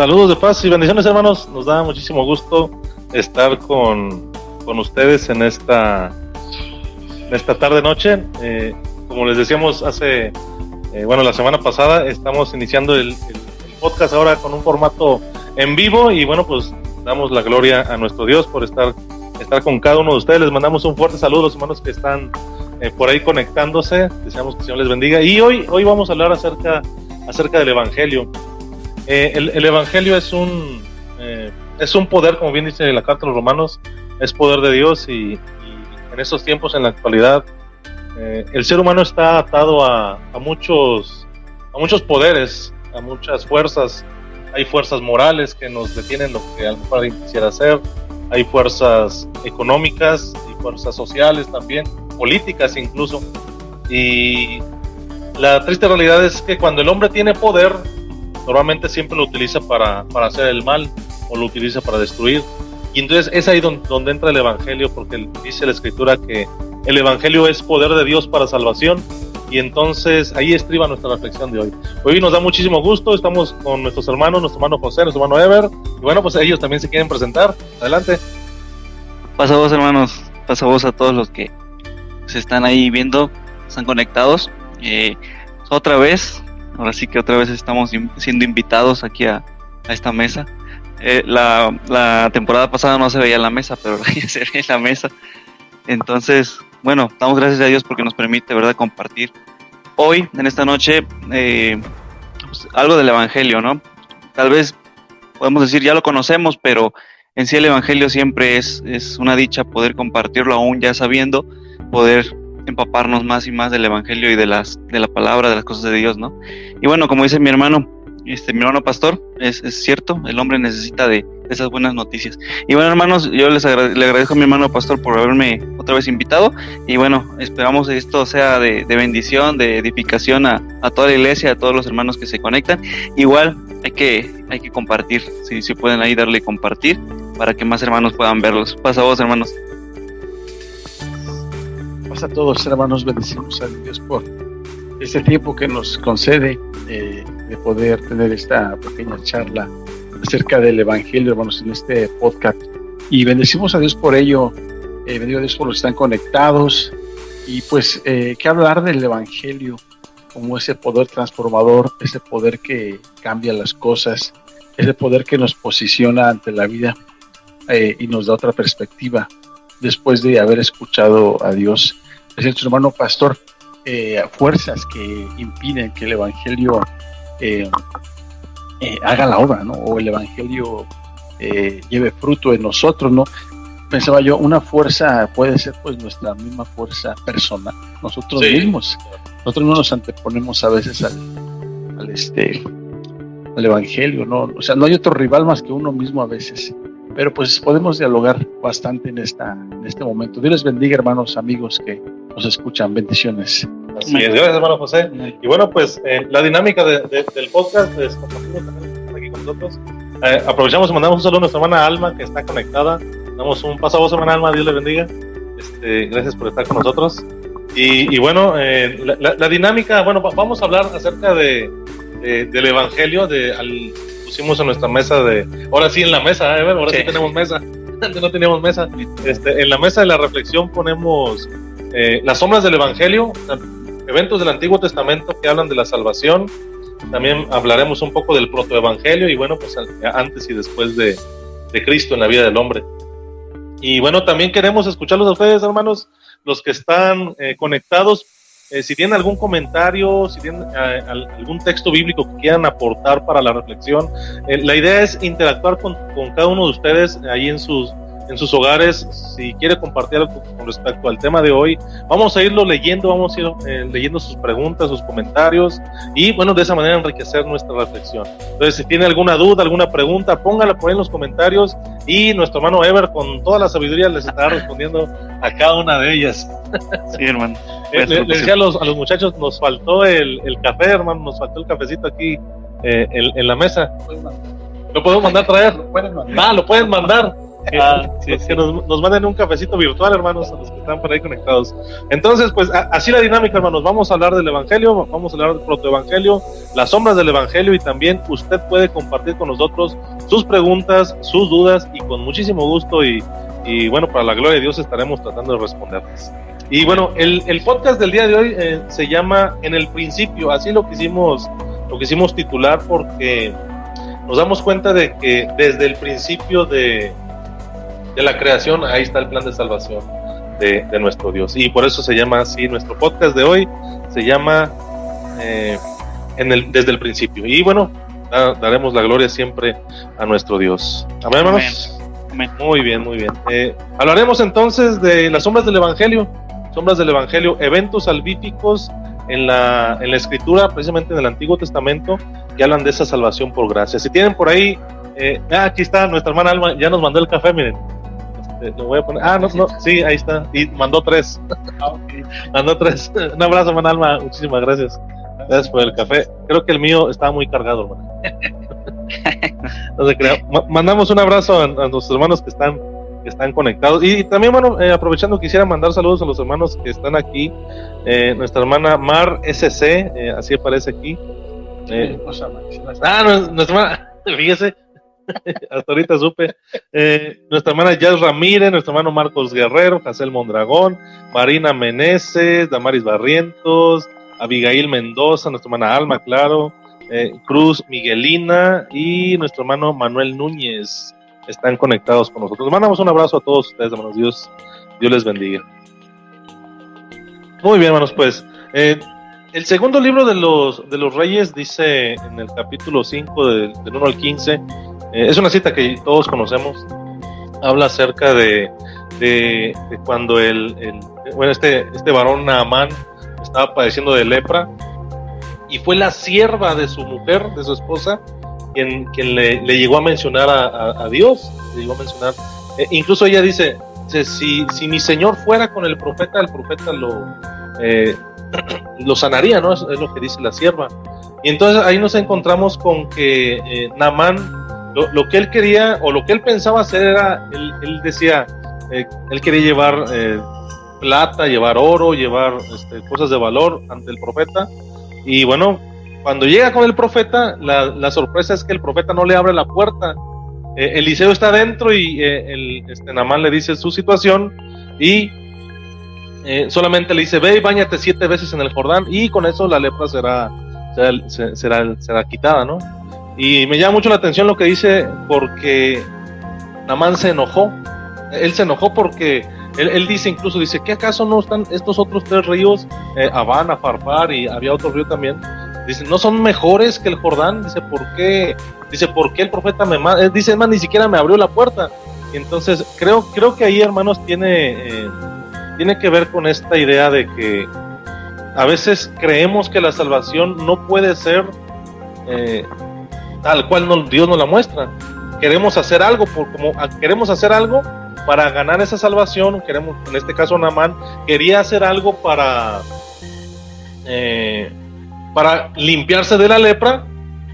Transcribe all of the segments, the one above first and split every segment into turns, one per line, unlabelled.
Saludos de paz y bendiciones, hermanos. Nos da muchísimo gusto estar con ustedes en esta tarde-noche. Como les decíamos la semana pasada, estamos iniciando el podcast ahora con un formato en vivo y bueno, pues damos la gloria a nuestro Dios por estar con cada uno de ustedes. Les mandamos un fuerte saludo a los hermanos que están por ahí conectándose. Deseamos que el Señor les bendiga. Y hoy vamos a hablar acerca del Evangelio. El Evangelio es un poder, como bien dice la carta a los Romanos, es poder de Dios y en estos tiempos, en la actualidad, el ser humano está atado a muchos poderes, a muchas fuerzas. Hay fuerzas morales que nos detienen lo que a lo mejor alguien quisiera hacer, hay fuerzas económicas y fuerzas sociales también, políticas incluso, y la triste realidad es que cuando el hombre tiene poder, normalmente siempre lo utiliza para hacer el mal o lo utiliza para destruir. Y entonces es ahí donde entra el Evangelio, porque dice la Escritura que el Evangelio es poder de Dios para salvación. Y entonces ahí estriba nuestra reflexión de hoy. Hoy nos da muchísimo gusto, estamos con nuestros hermanos, nuestro hermano José, nuestro hermano Ever. Y bueno, pues ellos también se quieren presentar. Adelante.
Pasa voz, hermanos, pasa voz a todos los que se están ahí viendo, están conectados. Ahora sí que otra vez estamos siendo invitados aquí a esta mesa. La temporada pasada no se veía la mesa, pero ya se ve la mesa. Entonces, bueno, damos gracias a Dios porque nos permite, ¿verdad?, compartir hoy, en esta noche, pues, algo del Evangelio, ¿no? Tal vez podemos decir, ya lo conocemos, pero en sí el Evangelio siempre es una dicha poder compartirlo aún ya sabiendo, poder empaparnos más y más del Evangelio y de la palabra, de las cosas de Dios, ¿no? Y bueno, como dice mi hermano pastor, es cierto, el hombre necesita de esas buenas noticias. Y bueno, hermanos, yo le agradezco a mi hermano pastor por haberme otra vez invitado, y bueno, esperamos que esto sea de bendición, de edificación a toda la iglesia, a todos los hermanos que se conectan. Igual hay que compartir, si pueden ahí darle compartir para que más hermanos puedan verlos. Pasa vos, hermanos.
Pasa a todos, hermanos, bendecimos a Dios por este tiempo que nos concede de poder tener esta pequeña charla acerca del Evangelio, hermanos, en este podcast, y bendecimos a Dios por ello. Bendigo a Dios por los que están conectados, y pues que hablar del Evangelio como ese poder transformador, ese poder que cambia las cosas, ese poder que nos posiciona ante la vida y nos da otra perspectiva después de haber escuchado a Dios. Es nuestro hermano pastor, fuerzas que impiden que el Evangelio haga la obra, ¿no? O el Evangelio lleve fruto en nosotros, ¿no? Pensaba yo, una fuerza puede ser pues nuestra misma fuerza personal, nosotros mismos no nos anteponemos a veces al Evangelio, ¿no? O sea, no hay otro rival más que uno mismo a veces, pero pues podemos dialogar bastante en este momento. Dios les bendiga, hermanos, amigos que nos escuchan, bendiciones.
Así es, gracias, hermano José. Y bueno, pues la dinámica del podcast es compartimos también que están aquí con nosotros. Aprovechamos y mandamos un saludo a nuestra hermana Alma, que está conectada. Damos un paso a vos, hermana Alma, Dios le bendiga. Gracias por estar con nosotros. Y bueno, la dinámica, bueno, vamos a hablar acerca del Evangelio. Pusimos en nuestra mesa ahora sí en la mesa, ahora sí tenemos mesa. Antes no teníamos mesa. En la mesa de la reflexión ponemos las sombras del Evangelio, eventos del Antiguo Testamento que hablan de la salvación. También hablaremos un poco del protoevangelio y bueno, pues antes y después de Cristo en la vida del hombre. Y bueno, también queremos escucharlos a ustedes, hermanos, los que están conectados. Si tienen algún comentario, si tienen algún texto bíblico que quieran aportar para la reflexión, la idea es interactuar con cada uno de ustedes ahí en sus hogares. Si quiere compartir algo con respecto al tema de hoy, vamos a irlo leyendo, vamos a ir leyendo sus preguntas, sus comentarios, y bueno, de esa manera enriquecer nuestra reflexión. Entonces, si tiene alguna duda, alguna pregunta, póngala por ahí en los comentarios, y nuestro hermano Ever, con toda la sabiduría, les estará respondiendo a cada una de ellas.
Sí, hermano.
Le decía a los muchachos, nos faltó el café, hermano, nos faltó el cafecito aquí en la mesa. ¿Lo podemos mandar traer? Lo pueden mandar. Que nos manden un cafecito virtual, hermanos, a los que están por ahí conectados. Entonces, pues así la dinámica, hermanos. Vamos a hablar del Evangelio, vamos a hablar del protoevangelio, las sombras del Evangelio, y también usted puede compartir con nosotros sus preguntas, sus dudas, y con muchísimo gusto y bueno, para la gloria de Dios estaremos tratando de responderles. Y bueno, el podcast del día de hoy se llama En el Principio. Así lo quisimos titular, porque nos damos cuenta de que desde el principio de la creación, ahí está el plan de salvación de nuestro Dios, y por eso se llama así. Nuestro podcast de hoy se llama desde el principio, y bueno, daremos la gloria siempre a nuestro Dios. Amén, hermanos.
Amén.
Muy bien. Hablaremos entonces de las sombras del Evangelio, eventos salvíficos en la Escritura, precisamente en el Antiguo Testamento, que hablan de esa salvación por gracia. Si tienen por ahí, aquí está nuestra hermana Alma, ya nos mandó el café, miren. Lo voy a poner. Sí, ahí está. Y mandó 3. Mandó 3. Un abrazo, hermana Alma, muchísimas gracias. Gracias por el café. Creo que el mío estaba muy cargado, hermano. Entonces, mandamos un abrazo a nuestros hermanos que están conectados. Y también, bueno, aprovechando, quisiera mandar saludos a los hermanos que están aquí. Nuestra hermana Mar SC, así aparece aquí. Nuestra hermana, fíjese, hasta ahorita supe. Nuestra hermana Jazz Ramírez, nuestro hermano Marcos Guerrero, Jacel Mondragón, Marina Meneses, Damaris Barrientos, Abigail Mendoza, nuestra hermana Alma, claro, Cruz Miguelina y nuestro hermano Manuel Núñez están conectados con nosotros. Les mandamos un abrazo a todos ustedes, hermanos. Dios les bendiga. Muy bien, hermanos, pues el segundo libro de los Reyes dice en el capítulo 5 del 1 al 15, es una cita que todos conocemos. Habla acerca de cuando este varón Naamán estaba padeciendo de lepra, y fue la sierva de su mujer, de su esposa, quien le llegó a mencionar a Dios. Le llegó a mencionar, incluso ella dice, si mi señor fuera con el profeta lo sanaría, ¿no? Es lo que dice la sierva. Y entonces ahí nos encontramos con que Naamán, lo que él quería, o lo que él pensaba hacer era, él decía, él quería llevar plata, llevar oro, llevar cosas de valor ante el profeta. Y bueno, cuando llega con el profeta, la sorpresa es que el profeta no le abre la puerta. Eliseo está adentro, y Naamán le dice su situación, y solamente le dice: ve y báñate 7 veces en el Jordán, y con eso la lepra será quitada, ¿no? Y me llama mucho la atención lo que dice, porque Naamán se enojó. Él se enojó porque él dice, ¿qué acaso no están estos otros 3 ríos, Abana, Farfar, y había otro río también? Dice, ¿no son mejores que el Jordán? Dice, ¿por qué? Dice, ¿por qué el profeta me manda? Dice, ni siquiera me abrió la puerta. Y entonces creo que ahí, hermanos, tiene que ver con esta idea de que a veces creemos que la salvación no puede ser tal cual Dios nos la muestra. Queremos hacer algo para ganar esa salvación. En este caso Naamán quería hacer algo para limpiarse de la lepra,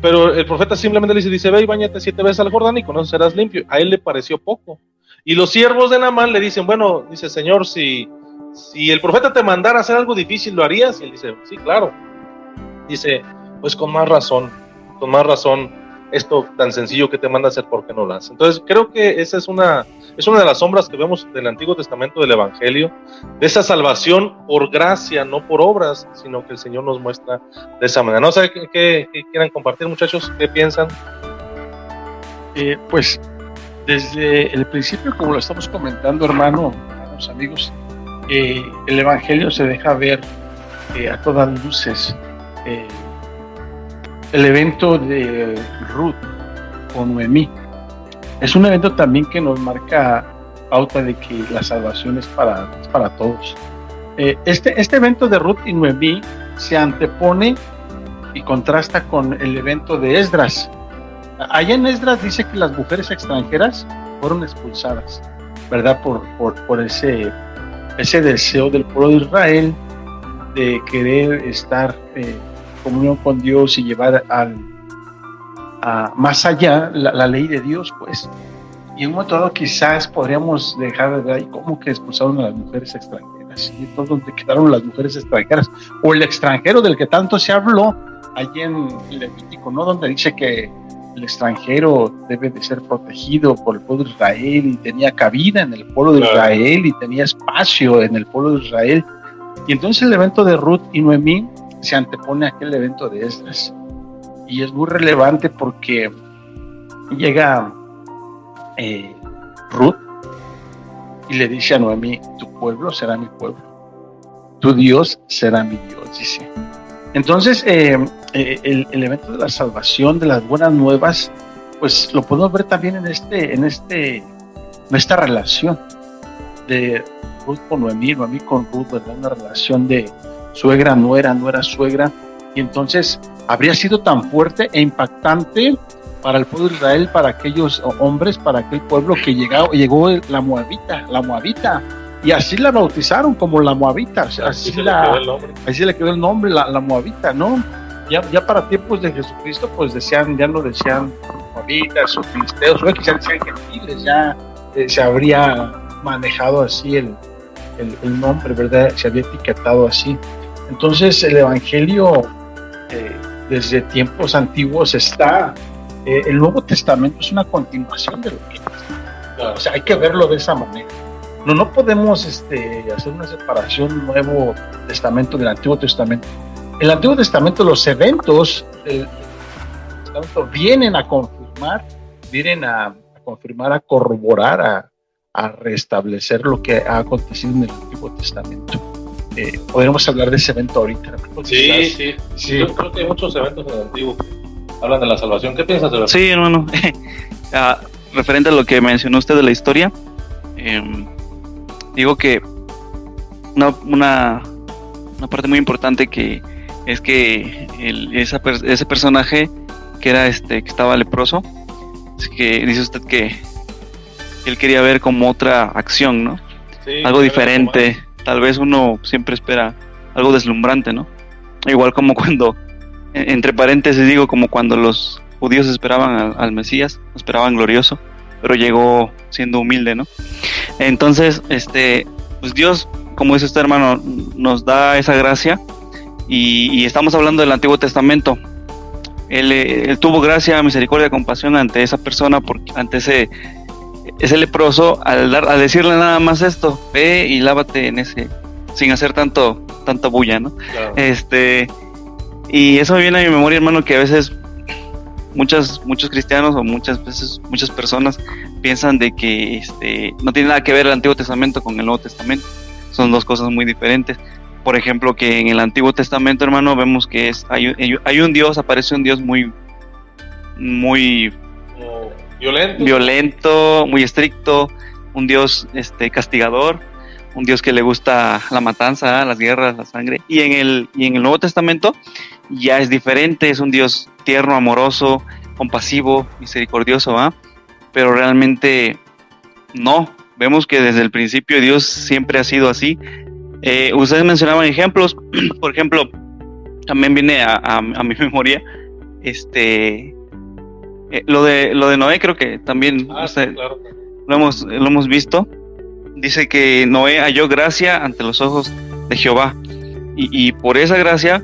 pero el profeta simplemente le dice, ve y báñate 7 veces al Jordán y con eso serás limpio. A él le pareció poco. Y los siervos de Naamán le dicen, bueno, dice, Señor, si el profeta te mandara a hacer algo difícil, ¿lo harías? Y él dice, sí, claro. Dice, pues con más razón, esto tan sencillo que te manda a hacer, ¿por qué no lo haces? Entonces creo que esa es una de las sombras que vemos del Antiguo Testamento, del Evangelio, de esa salvación por gracia, no por obras, sino que el Señor nos muestra de esa manera. No sé qué quieran compartir, muchachos, ¿qué piensan?
Pues desde el principio, como lo estamos comentando, hermanos, amigos, el Evangelio se deja ver a todas luces. El evento de Ruth con Noemí es un evento también que nos marca pauta de que la salvación es para todos. Este evento de Ruth y Noemí se antepone y contrasta con el evento de Esdras. Allá en Esdras dice que las mujeres extranjeras fueron expulsadas, ¿verdad? Por ese deseo del pueblo de Israel de querer estar comunión con Dios y llevar más allá la ley de Dios, pues. Y en un momento dado quizás podríamos dejar de ver ahí cómo que expulsaron a las mujeres extranjeras, y entonces donde quedaron las mujeres extranjeras, o el extranjero del que tanto se habló allí en Levítico, ¿no? Donde dice que el extranjero debe de ser protegido por el pueblo de Israel y tenía cabida en el pueblo de Israel y tenía espacio en el pueblo de Israel. Y entonces el evento de Ruth y Noemí se antepone a aquel evento de Esdras. Y es muy relevante porque llega Ruth y le dice a Noemí: tu pueblo será mi pueblo, tu Dios será mi Dios, dice. Entonces el evento de la salvación, de las buenas nuevas, pues lo podemos ver también en esta relación de Ruth con Noemí, Noemí con Ruth, ¿verdad? Una relación de suegra, nuera, nuera, suegra. Y entonces habría sido tan fuerte e impactante para el pueblo de Israel, para aquellos hombres, para aquel pueblo, que llegó la moabita, y así la bautizaron como la moabita, o sea, así le quedó el nombre, la moabita, ¿no? Ya para tiempos de Jesucristo, pues ya no decían moabitas o filisteos, o quizás decían gentiles, ya se habría manejado así el nombre, ¿verdad? Se había etiquetado así. Entonces el evangelio desde tiempos antiguos está, el Nuevo Testamento es una continuación de lo que es. O sea, hay que verlo de esa manera. No podemos hacer una separación Nuevo Testamento del Antiguo Testamento. El Antiguo Testamento, los eventos del Testamento vienen a confirmar, a corroborar, a restablecer lo que ha acontecido en el Antiguo Testamento. Podríamos hablar de ese evento ahorita.
Sí. Yo creo que hay muchos eventos en el Antiguo que hablan de la salvación. ¿Qué piensas de eso?
Sí, hermano. Referente a lo que mencionó usted de la historia, digo que una parte muy importante que es que ese personaje que era que estaba leproso, es que dice usted que él quería ver como otra acción, ¿no? Sí, algo diferente. Tal vez uno siempre espera algo deslumbrante, ¿no? Igual como cuando, entre paréntesis digo, como cuando los judíos esperaban al Mesías, lo esperaban glorioso, pero llegó siendo humilde, ¿no? Entonces, pues Dios, como dice usted, hermano, nos da esa gracia, y estamos hablando del Antiguo Testamento. Él tuvo gracia, misericordia, compasión ante esa persona, ante ese leproso, al decirle nada más esto: ve y lávate en ese, sin hacer tanta bulla, ¿no? Claro. Y eso me viene a mi memoria, hermano, que a veces muchos cristianos, o muchas veces muchas personas piensan de que no tiene nada que ver el Antiguo Testamento con el Nuevo Testamento. Son dos cosas muy diferentes. Por ejemplo, que en el Antiguo Testamento, hermano, vemos que hay un Dios, aparece un Dios muy violento, muy estricto, un Dios castigador, un Dios que le gusta la matanza, las guerras, la sangre. Y en el Nuevo Testamento ya es diferente, es un Dios tierno, amoroso, compasivo, misericordioso, ¿va? Pero realmente no. Vemos que desde el principio Dios siempre ha sido así. Ustedes mencionaban ejemplos. Por ejemplo, también viene a mi memoria lo de Noé. Creo que también claro. lo hemos visto. Dice que Noé halló gracia ante los ojos de Jehová, y por esa gracia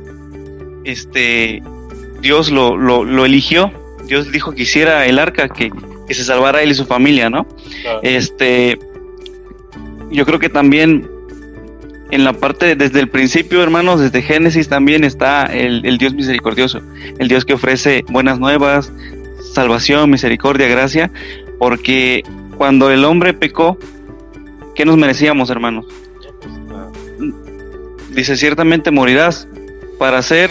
Dios lo eligió. Dios dijo que hiciera el arca, que se salvara él y su familia, ¿no? Claro. Yo creo que también en la parte, desde el principio, hermanos, desde Génesis también está el Dios misericordioso, el Dios que ofrece buenas nuevas, salvación, misericordia, gracia, porque cuando el hombre pecó, ¿qué nos merecíamos, hermanos? Dice: ciertamente morirás, para ser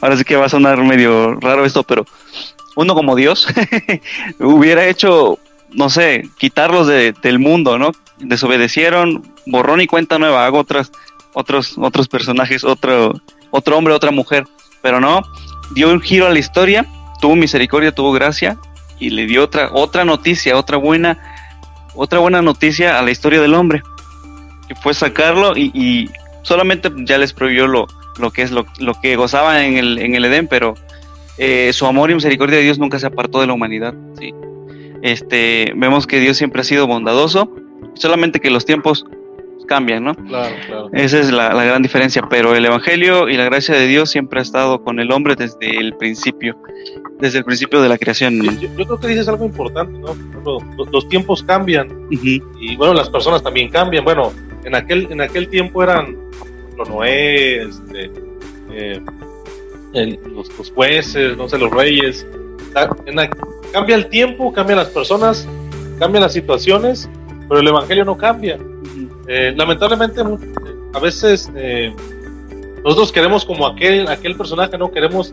ahora sí que va a sonar medio raro esto, pero uno como Dios hubiera hecho, no sé, quitarlos del mundo, ¿no? Desobedecieron, borrón y cuenta nueva, hago otros personajes, otro hombre, otra mujer, pero no, dio un giro a la historia, tuvo misericordia, tuvo gracia, y le dio otra noticia, otra buena noticia a la historia del hombre, que fue sacarlo, y solamente ya les prohibió lo que gozaban en el Edén, pero su amor y misericordia de Dios nunca se apartó de la humanidad, ¿sí? vemos que Dios siempre ha sido bondadoso, solamente que los tiempos cambian, ¿no?
Claro, claro.
Esa es la gran diferencia, pero el Evangelio y la gracia de Dios siempre ha estado con el hombre desde el principio de la creación.
Yo creo que dices algo importante, ¿no? Los tiempos cambian,
Uh-huh.
y bueno, las personas también cambian. Bueno, en aquel tiempo eran, por ejemplo, Noé, los jueces, no sé, los reyes. Cambia el tiempo, cambian las personas, cambian las situaciones, pero el Evangelio no cambia. Lamentablemente, a veces nosotros queremos como aquel personaje, no queremos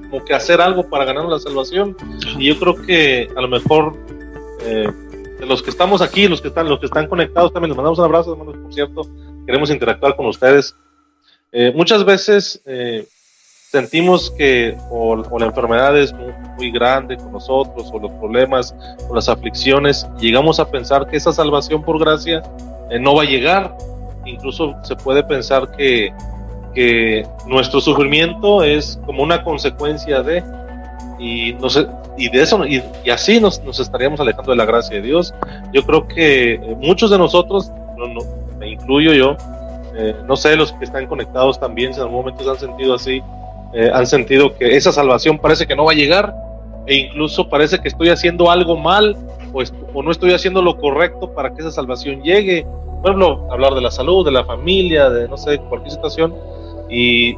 como que hacer algo para ganar la salvación, y yo creo que a lo mejor de los que estamos aquí, los que están conectados, también les mandamos un abrazo, hermanos, por cierto, queremos interactuar con ustedes. Muchas veces sentimos que o la enfermedad es muy grande con nosotros, o los problemas, o las aflicciones, y llegamos a pensar que esa salvación por gracia no va a llegar. Incluso se puede pensar que nuestro sufrimiento es como una consecuencia de, y de eso, y así nos estaríamos alejando de la gracia de Dios. Yo creo que muchos de nosotros, me incluyo yo, no sé, los que están conectados también, si en algún momento se han sentido así, han sentido que esa salvación parece que no va a llegar, e incluso parece que estoy haciendo algo mal, o no estoy haciendo lo correcto para que esa salvación llegue. Por ejemplo, hablar de la salud, de la familia, de no sé, cualquier situación, y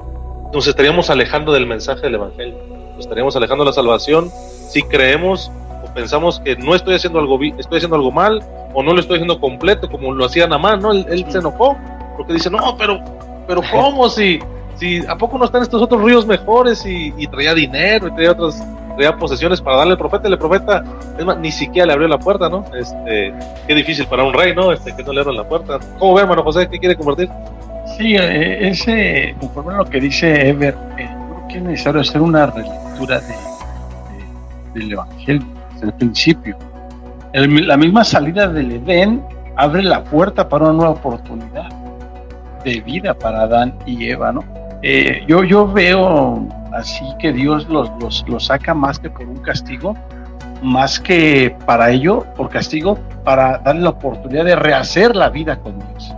nos estaríamos alejando del mensaje del Evangelio, nos estaríamos alejando de la salvación si creemos o pensamos que no estoy haciendo algo mal, o no lo estoy haciendo completo como lo hacía Naamán, ¿no? Él se enojó porque dice, no, pero ¿cómo? Si ¿a poco no están estos otros ríos mejores? Y traía dinero, y traía posesiones para darle al profeta, y el profeta, es más, ni siquiera le abrió la puerta, ¿no? Qué difícil para un rey, ¿no? Que no le abran la puerta. ¿Cómo ve, hermano José? ¿Qué quiere compartir?
Sí, conforme a lo que dice Ever, creo que es necesario hacer una relectura del Evangelio desde el principio. La misma salida del Edén abre la puerta para una nueva oportunidad de vida para Adán y Eva, ¿no? Yo veo así que Dios los saca más que por un castigo, más que para ello, por castigo, para darle la oportunidad de rehacer la vida con Dios.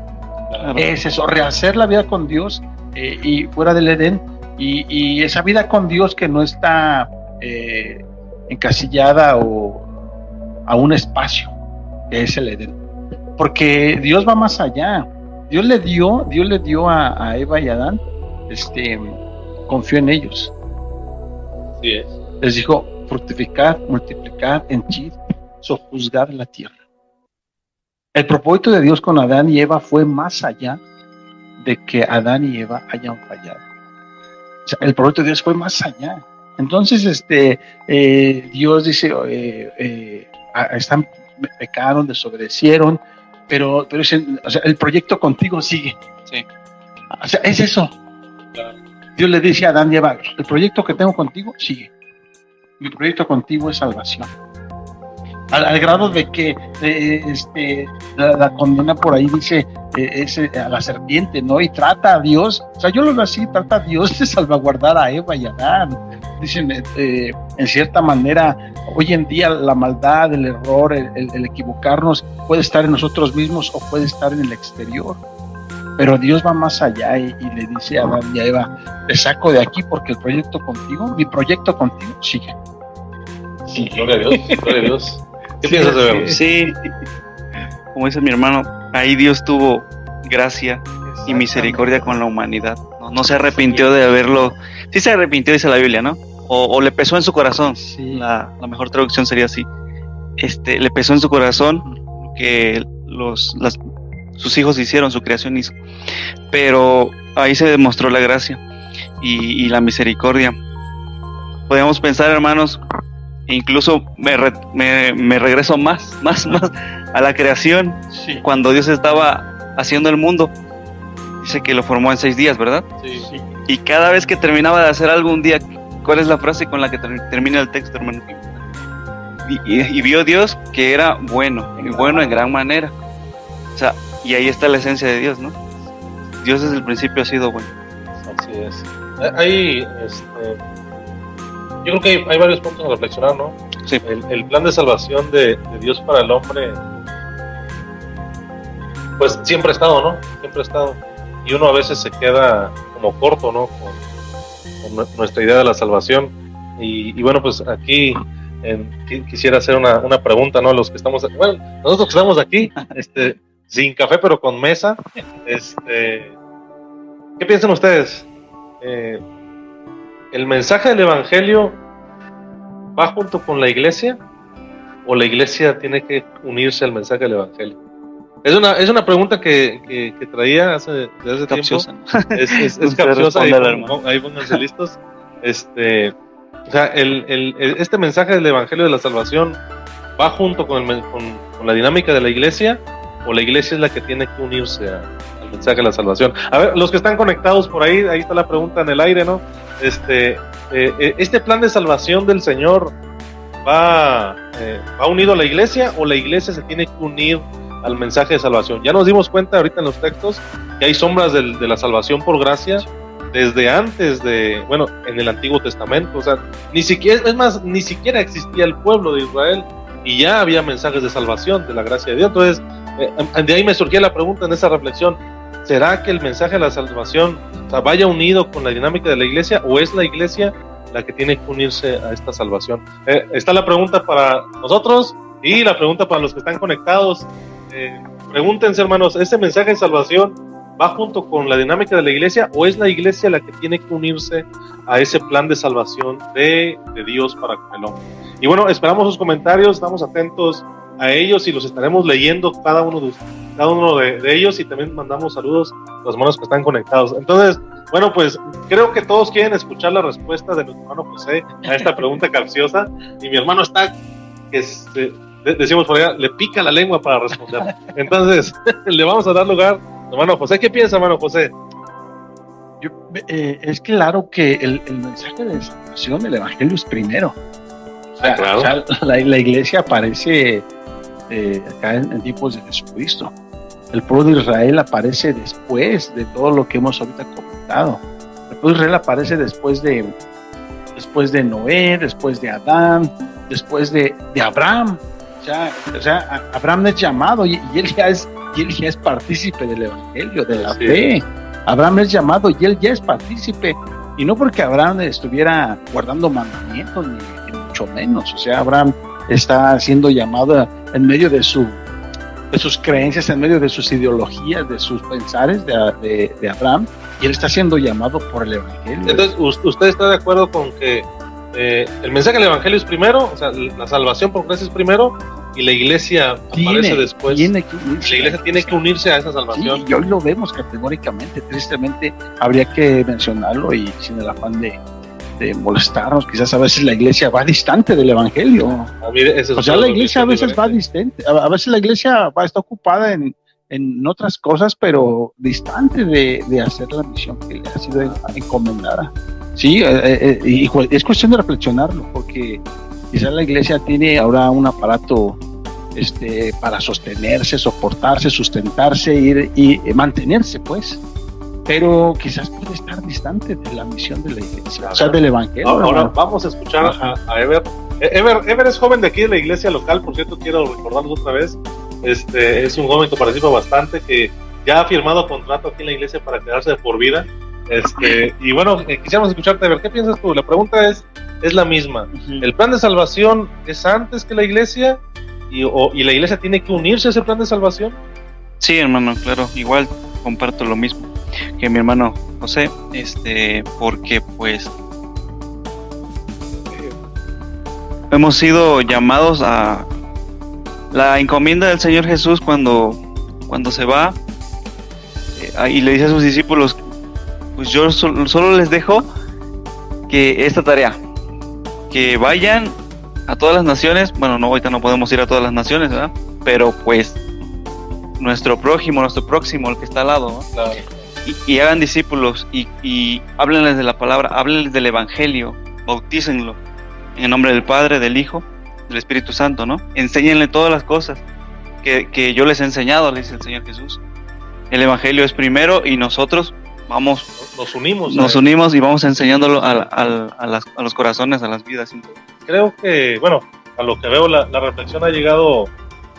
Claro. Es eso, rehacer la vida con Dios y fuera del Edén, y esa vida con Dios que no está encasillada o a un espacio que es el Edén, porque Dios va más allá. Dios le dio a Eva y a Adán, confió en ellos.
Sí es.
Les dijo, fructificar, multiplicar, henchir, sojuzgar la tierra. El propósito de Dios con Adán y Eva fue más allá de que Adán y Eva hayan fallado. O sea, el propósito de Dios fue más allá. Entonces, Dios dice, pecaron, desobedecieron, pero o sea, el proyecto contigo sigue.
Sí.
O sea, es eso.
Claro.
Dios le dice a Adán y Eva, el proyecto que tengo contigo sigue. Mi proyecto contigo es salvación. Al grado de que la condena por ahí dice a la serpiente, ¿no? Y trata a Dios, o sea, yo lo veo así, trata a Dios de salvaguardar a Eva y a Adán. Dicen, en cierta manera, hoy en día la maldad, el error, el equivocarnos puede estar en nosotros mismos o puede estar en el exterior. Pero Dios va más allá y le dice a Adán y a Eva, te saco de aquí porque el proyecto contigo, mi proyecto contigo sigue.
Sí. Gloria a Dios, gloria a Dios. ¿Qué piensas de verlo?
Sí, como dice mi hermano, ahí Dios tuvo gracia y misericordia con la humanidad. No se arrepintió de haberlo. Sí se arrepintió, dice la Biblia, ¿no? O le pesó en su corazón.
Sí.
La mejor traducción sería así. Le pesó en su corazón que sus hijos hicieron, su creación hizo. Pero ahí se demostró la gracia y la misericordia. Podríamos pensar, hermanos, incluso me regreso más a la creación.
Sí.
Cuando Dios estaba haciendo el mundo, dice que lo formó en 6 días, ¿verdad?
Sí.
Y cada vez que terminaba de hacer algo un día, ¿cuál es la frase con la que termina el texto, hermano? Y vio Dios que era bueno, y bueno en gran manera. O sea, y ahí está la esencia de Dios, ¿no? Dios desde el principio ha sido bueno.
Así es. Yo creo que hay varios puntos a reflexionar, ¿no?
Sí.
El plan de salvación de Dios para el hombre, pues siempre ha estado, ¿no? Siempre ha estado. Y uno a veces se queda como corto, ¿no? Con nuestra idea de la salvación. Y bueno, pues aquí quisiera hacer una pregunta, ¿no? Los que estamos, bueno, nosotros que estamos aquí, sin café pero con mesa, ¿qué piensan ustedes? ¿El mensaje del evangelio va junto con la iglesia o la iglesia tiene que unirse al mensaje del evangelio? Es una pregunta que traía desde hace
capciosa,
tiempo.
¿no?
Es capciosa, ahí pónganse listos. O sea, este mensaje del evangelio de la salvación va junto con la dinámica de la iglesia, o la iglesia es la que tiene que unirse al mensaje de la salvación. A ver, los que están conectados por ahí está la pregunta en el aire, ¿no? Este plan de salvación del Señor va unido a la iglesia, o la iglesia se tiene que unir al mensaje de salvación. Ya nos dimos cuenta ahorita en los textos que hay sombras de la salvación por gracia desde antes en el Antiguo Testamento. O sea, ni siquiera existía el pueblo de Israel y ya había mensajes de salvación, de la gracia de Dios. Entonces, de ahí me surgía la pregunta en esa reflexión: ¿será que el mensaje de la salvación, o sea, vaya unido con la dinámica de la iglesia, o es la iglesia la que tiene que unirse a esta salvación? Está la pregunta para nosotros y la pregunta para los que están conectados. Pregúntense, hermanos, ¿este mensaje de salvación va junto con la dinámica de la iglesia, o es la iglesia la que tiene que unirse a ese plan de salvación de Dios para con el hombre? Y bueno, esperamos sus comentarios, estamos atentos a ellos y los estaremos leyendo cada uno de ellos, y también mandamos saludos a los hermanos que están conectados. Entonces, bueno, pues creo que todos quieren escuchar la respuesta de nuestro hermano José a esta pregunta capciosa, y mi hermano está que decimos por allá, le pica la lengua para responder. Entonces, le vamos a dar lugar a hermano José. ¿Qué piensa, hermano José?
Es claro que el mensaje de salvación del evangelio es primero.
Claro.
O sea, la iglesia aparece acá en tiempos de Jesucristo. El pueblo de Israel aparece después de todo lo que hemos ahorita comentado. El pueblo de Israel aparece después de Noé, después de Adán, después de Abraham. O sea, Abraham es llamado y él ya es partícipe del evangelio, de la fe. Abraham es llamado y él ya es partícipe. Y no porque Abraham estuviera guardando mandamientos, ni mucho menos. O sea, Abraham está siendo llamado en medio de sus creencias, en medio de sus ideologías, de sus pensares de Abraham, y él está siendo llamado por el evangelio.
Entonces, ¿usted está de acuerdo con que el mensaje del evangelio es primero? O sea, la salvación por gracia es primero, y la iglesia aparece después. La iglesia tiene que unirse a esa salvación.
Sí, y hoy lo vemos categóricamente. Tristemente, habría que mencionarlo, y sin el afán de molestarnos, quizás a veces la iglesia va distante del evangelio. O sea, la iglesia a veces va distante, a veces la iglesia está ocupada en otras cosas, pero distante de hacer la misión que le ha sido encomendada. Sí, y es cuestión de reflexionarlo, porque quizás la iglesia tiene ahora un aparato para sostenerse, soportarse, sustentarse y mantenerse, pues. Pero quizás puede estar distante de la misión de la iglesia, o sea, del evangelio.
Ahora vamos a escuchar a Ever. Ever es joven de aquí de la iglesia local, por cierto, quiero recordarlos otra vez. Es un joven que participa bastante, que ya ha firmado contrato aquí en la iglesia para quedarse de por vida. Y bueno, quisiéramos escucharte, Ever, ¿qué piensas tú? La pregunta es la misma. Uh-huh. ¿El plan de salvación es antes que la iglesia? ¿Y la iglesia tiene que unirse a ese plan de salvación?
Sí, hermano, claro, igual comparto lo mismo que mi hermano José, porque pues hemos sido llamados a la encomienda del Señor Jesús cuando se va, y le dice a sus discípulos, pues yo solo les dejo que esta tarea, que vayan a todas las naciones. Bueno, no, ahorita no podemos ir a todas las naciones, ¿verdad? Pero pues nuestro próximo, el que está al lado, ¿no? Claro. Y hagan discípulos y háblenles de la palabra, háblenles del evangelio, bautícenlo en el nombre del Padre, del Hijo, del Espíritu Santo, ¿no? Enséñenle todas las cosas que yo les he enseñado, le dice el Señor Jesús. El evangelio es primero, y nosotros nos unimos y vamos enseñándolo a los corazones, a las vidas.
Creo que, bueno, a lo que veo, la reflexión ha llegado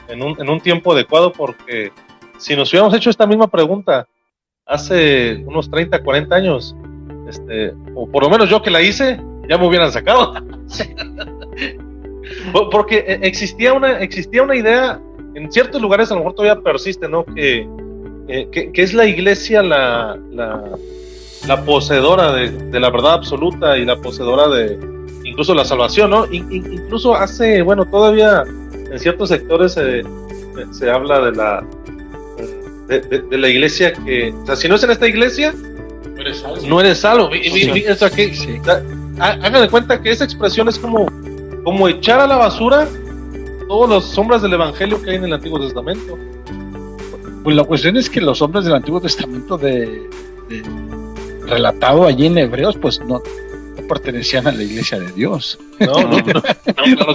en un tiempo adecuado, porque si nos hubiéramos hecho esta misma pregunta hace unos 30, 40 años, o por lo menos yo que la hice, ya me hubieran sacado. Porque existía una idea, en ciertos lugares a lo mejor todavía persiste, ¿no? Que es la iglesia la poseedora de la verdad absoluta y la poseedora de incluso la salvación, ¿no? Incluso todavía en ciertos sectores se habla de la iglesia que, o sea, si no es en esta iglesia, no eres salvo. Hagan de cuenta que esa expresión es como echar a la basura todos los hombres del evangelio que hay en el Antiguo Testamento.
Pues la cuestión es que los hombres del Antiguo Testamento relatado allí en Hebreos, pues no pertenecían a la iglesia de Dios.
Claro
o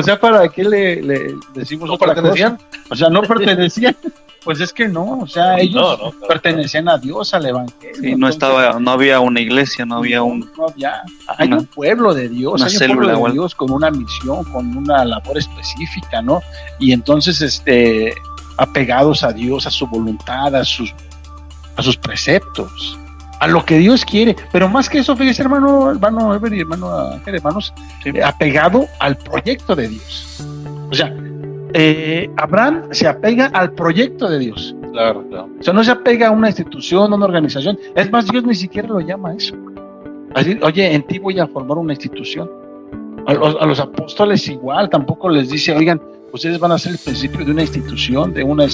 sea, ¿para qué le decimos
no
otra
pertenecían?
cosa? O sea, no pertenecían. Pues es que no, o sea, ellos
claro.
pertenecían a Dios, al evangelio.
Sí, no había una iglesia, hay un
pueblo de Dios,
una
hay un
célula
pueblo de Dios con una misión, con una labor específica, ¿no? Y entonces, apegados a Dios, a su voluntad, a sus preceptos, a lo que Dios quiere. Pero más que eso, fíjese, hermano Ever y hermanos, sí, apegado al proyecto de Dios. O sea, Abraham se apega al proyecto de Dios.
Claro.
O sea, no se apega a una institución, a una organización. Es más, Dios ni siquiera lo llama a eso. Así, oye, en ti voy a formar una institución. A los apóstoles igual, tampoco les dice, oigan, ustedes van a ser el principio de una institución, de una,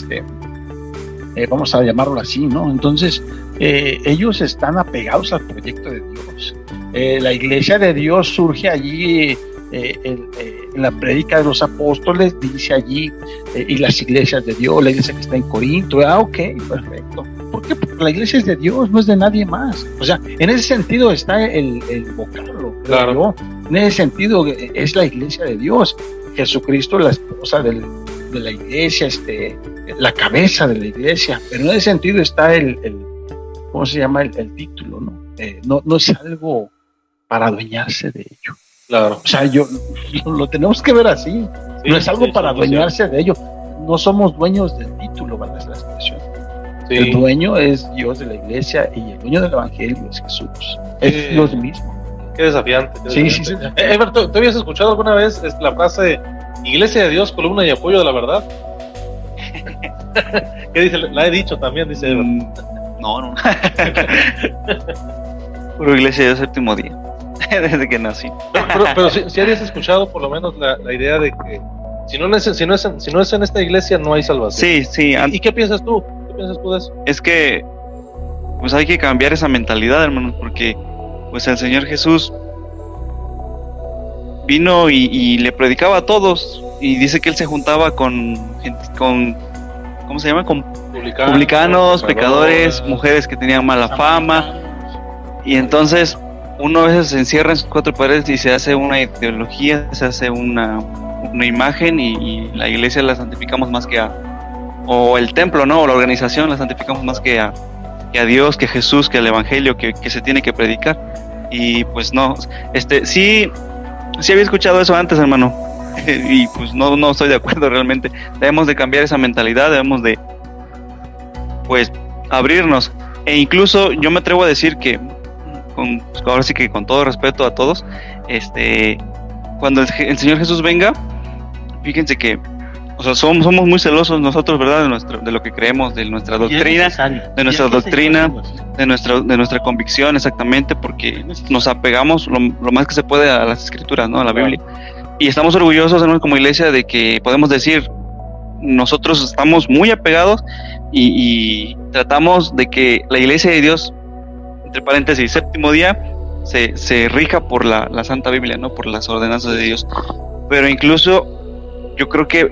vamos a llamarlo así, ¿no? Entonces, ellos están apegados al proyecto de Dios. La iglesia de Dios surge allí, en la prédica de los apóstoles, dice allí, y las iglesias de Dios, la iglesia que está en Corinto, ok, perfecto. ¿Por qué? Porque la iglesia es de Dios, no es de nadie más. O sea, en ese sentido está el vocablo, claro. Yo. En ese sentido es la iglesia de Dios. Jesucristo, la esposa de la iglesia, la cabeza de la iglesia, pero en ese sentido está ¿cómo se llama? El título, ¿no? No es algo para adueñarse de ello.
Claro.
O sea, lo tenemos que ver así. Sí, no es algo para adueñarse de ello. No somos dueños del título, ¿verdad? Es la expresión. Sí. El dueño es Dios de la iglesia y el dueño del evangelio es Jesús. Es Dios mismo.
Qué desafiante.
Sí.
Ever, ¿tú habías escuchado alguna vez la frase Iglesia de Dios, columna y apoyo de la verdad? ¿Qué dice? La he dicho también, dice Ever.
No. Puro Iglesia de Dios, séptimo día. Desde que nací.
Pero si habías escuchado por lo menos la idea de que si no es en esta iglesia no hay salvación.
Sí.
¿Y qué piensas tú? ¿Qué piensas tú de eso?
Es que pues hay que cambiar esa mentalidad, hermanos, porque pues el Señor Jesús vino y le predicaba a todos, y dice que él se juntaba con ¿cómo se llama? Con publicanos, pecadores, mujeres que tenían mala fama, y entonces uno a veces se encierra en sus cuatro paredes y se hace una ideología, se hace una imagen, y la iglesia la santificamos más que o el templo, ¿no? O la organización la santificamos más que a Dios, que a Jesús, que al evangelio que se tiene que predicar. Y pues no, sí había escuchado eso antes, hermano, y pues no estoy de acuerdo realmente. Debemos de cambiar esa mentalidad, debemos de pues abrirnos, e incluso yo me atrevo a decir que ahora sí que con todo respeto a todos, cuando el Señor Jesús venga, fíjense que, o sea, somos muy celosos nosotros, ¿verdad? De lo que creemos, de nuestra doctrina, de nuestra convicción, exactamente, porque nos apegamos lo más que se puede a las Escrituras, ¿no? A la Biblia. Y estamos orgullosos, hermanos, como iglesia, de que podemos decir, nosotros estamos muy apegados y tratamos de que la iglesia de Dios, entre paréntesis, séptimo día, se rija por la Santa Biblia, ¿no? Por las ordenanzas de Dios. Pero incluso yo creo que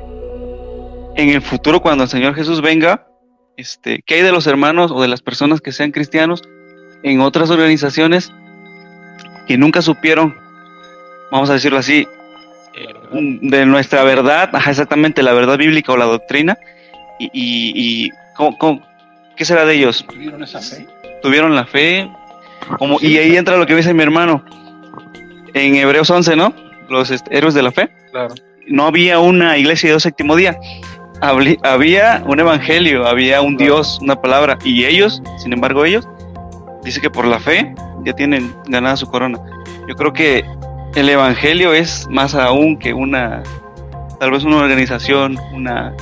en el futuro, cuando el Señor Jesús venga, ¿qué hay de los hermanos o de las personas que sean cristianos en otras organizaciones que nunca supieron, vamos a decirlo así, de nuestra verdad, exactamente, la verdad bíblica o la doctrina, y ¿qué será de ellos?
¿Tuvieron esa fe?
Tuvieron la fe, y ahí entra lo que dice mi hermano en Hebreos 11, ¿no? los héroes de la fe,
Claro.
no había una iglesia de Dios séptimo día. Había un evangelio, había un Dios, una palabra, y ellos, sin embargo, dice que por la fe ya tienen ganada su corona. Yo creo que el evangelio es más aún que tal vez una organización, una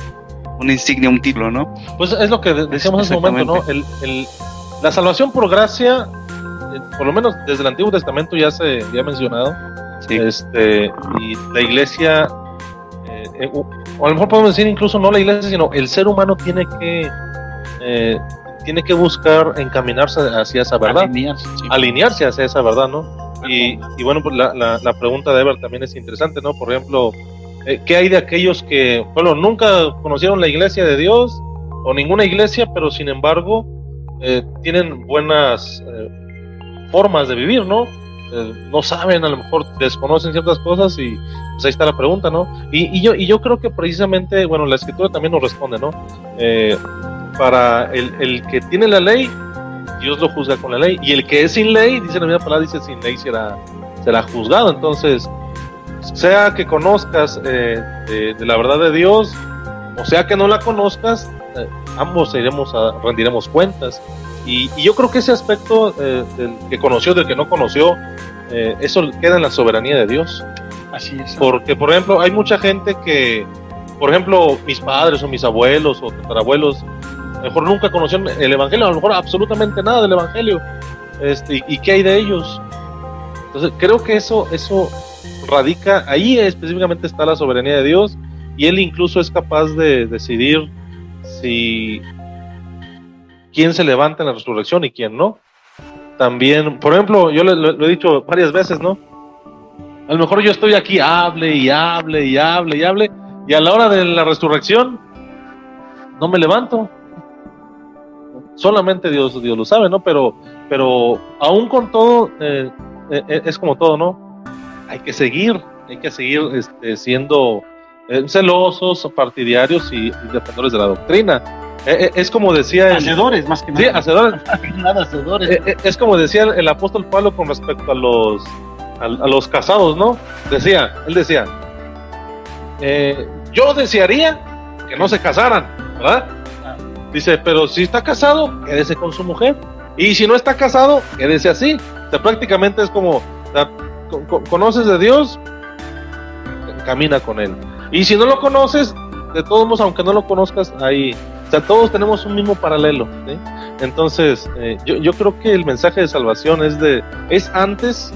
insignia, un título, ¿no?
Pues es lo que decíamos en ese momento, ¿no? La salvación por gracia, por lo menos desde el Antiguo Testamento ya ha mencionado.
Sí.
Y la iglesia, o a lo mejor podemos decir incluso no la iglesia, sino el ser humano tiene que buscar encaminarse hacia esa verdad, alinearse hacia esa verdad, ¿no? Y bueno, pues la pregunta de Ever también es interesante, ¿no? Por ejemplo, ¿qué hay de aquellos que, bueno, nunca conocieron la iglesia de Dios o ninguna iglesia, pero sin embargo tienen buenas formas de vivir, ¿no? No saben, a lo mejor desconocen ciertas cosas y pues ahí está la pregunta, ¿no? Y yo creo que precisamente, bueno, la escritura también nos responde, ¿no? Para el que tiene la ley, Dios lo juzga con la ley, y el que es sin ley, dice la misma palabra, dice sin ley será juzgado. Entonces, sea que conozcas de la verdad de Dios, o sea que no la conozcas, ambos rendiremos cuentas. Y yo creo que ese aspecto del que conoció, del que no conoció, eso queda en la soberanía de Dios.
Así es.
Porque, por ejemplo, hay mucha gente que, por ejemplo, mis padres o mis abuelos o tatarabuelos, a lo mejor nunca conocieron el Evangelio, a lo mejor absolutamente nada del Evangelio. ¿Y qué hay de ellos? Entonces, creo que eso radica, ahí específicamente está la soberanía de Dios, y Él incluso es capaz de decidir quién se levanta en la resurrección y quién no. También, por ejemplo, yo lo he dicho varias veces, ¿no? A lo mejor yo estoy aquí, hable, y a la hora de la resurrección no me levanto. Solamente Dios lo sabe, ¿no? Pero aún con todo, es como todo, ¿no? Hay que seguir siendo celosos, partidarios y defensores de la doctrina. Es como decía
hacedores, más que nada.
Sí, hacedores.
Nada, hacedores.
Es como decía el apóstol Pablo con respecto a los casados, ¿no? Él decía, yo desearía que no se casaran, ¿verdad? Dice, pero si está casado, quédese con su mujer. Y si no está casado, quédese así. O sea, prácticamente es como, conoces de Dios, camina con Él. Y si no lo conoces, de todos modos, aunque no lo conozcas, ahí, o sea, todos tenemos un mismo paralelo, ¿sí? Entonces, yo creo que el mensaje de salvación es antes